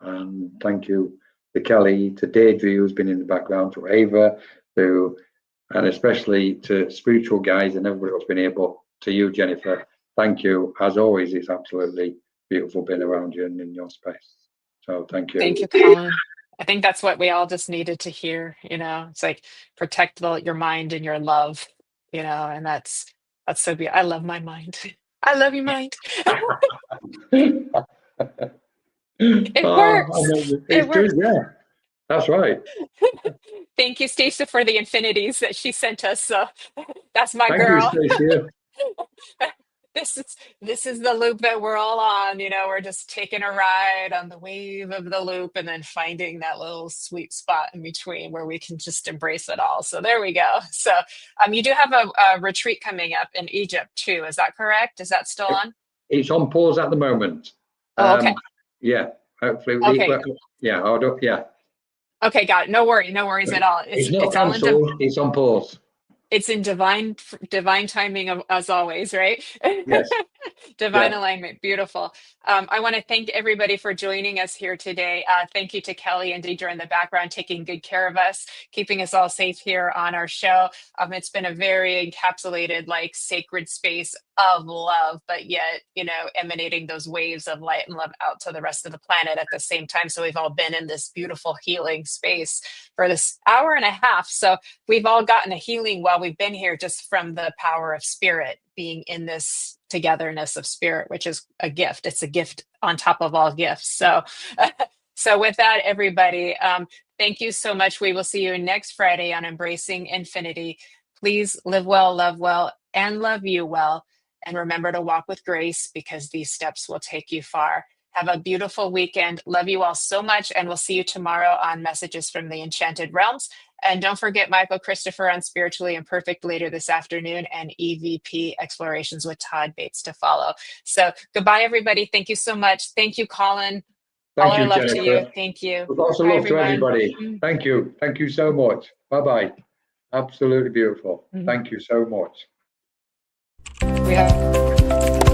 And thank you to Kelly, to Deirdre, who's been in the background, to Ava, and especially to spiritual guys and everybody who's been able, to you, Jennifer. Thank you. As always, it's absolutely beautiful being around you and in your space. So thank you. Thank you, Colin. I think that's what we all just needed to hear. It's like protect your mind and your love, and that's so beautiful. I love my mind. I love your mind. It works. It works. Yeah, that's right. Thank you, Stacey, for the infinities that she sent us. So that's my Thank girl. you, Stacey. This is the loop that we're all on. We're just taking a ride on the wave of the loop and then finding that little sweet spot in between where we can just embrace it all. So there we go. So you do have a retreat coming up in Egypt too. Is that correct? Is that still on? It's on pause at the moment. Oh, okay. Yeah. Hopefully. Okay. Yeah. Okay, got it. No worries at all. It's not cancelled. It's on pause. It's in divine timing as always, right? Yes. Divine alignment. Beautiful. I want to thank everybody for joining us here today. Thank you to Kelly and Deidre in the background, taking good care of us, keeping us all safe here on our show. It's been a very encapsulated, sacred space of love, but yet, emanating those waves of light and love out to the rest of the planet at the same time. So we've all been in this beautiful healing space for this hour and a half. So we've all gotten a healing while we've been here, just from the power of spirit, being in this togetherness of spirit, which is a gift. It's a gift on top of all gifts. So, so with that, everybody, thank you so much. We will see you next Friday on Embracing Infinity. Please live well, love well, and love you well. And remember to walk with grace, because these steps will take you far. Have a beautiful weekend. Love you all so much. And we'll see you tomorrow on Messages from the Enchanted Realms. And don't forget Michael Christopher on Spiritually Imperfect later this afternoon, and EVP Explorations with Todd Bates to follow. So goodbye, everybody. Thank you so much. Thank you, Colin. Thank you, love Jennifer. to you. Thank you. Lots of love to everybody. Thank you. Thank you so much. Bye-bye. Absolutely beautiful. Thank you so much. We have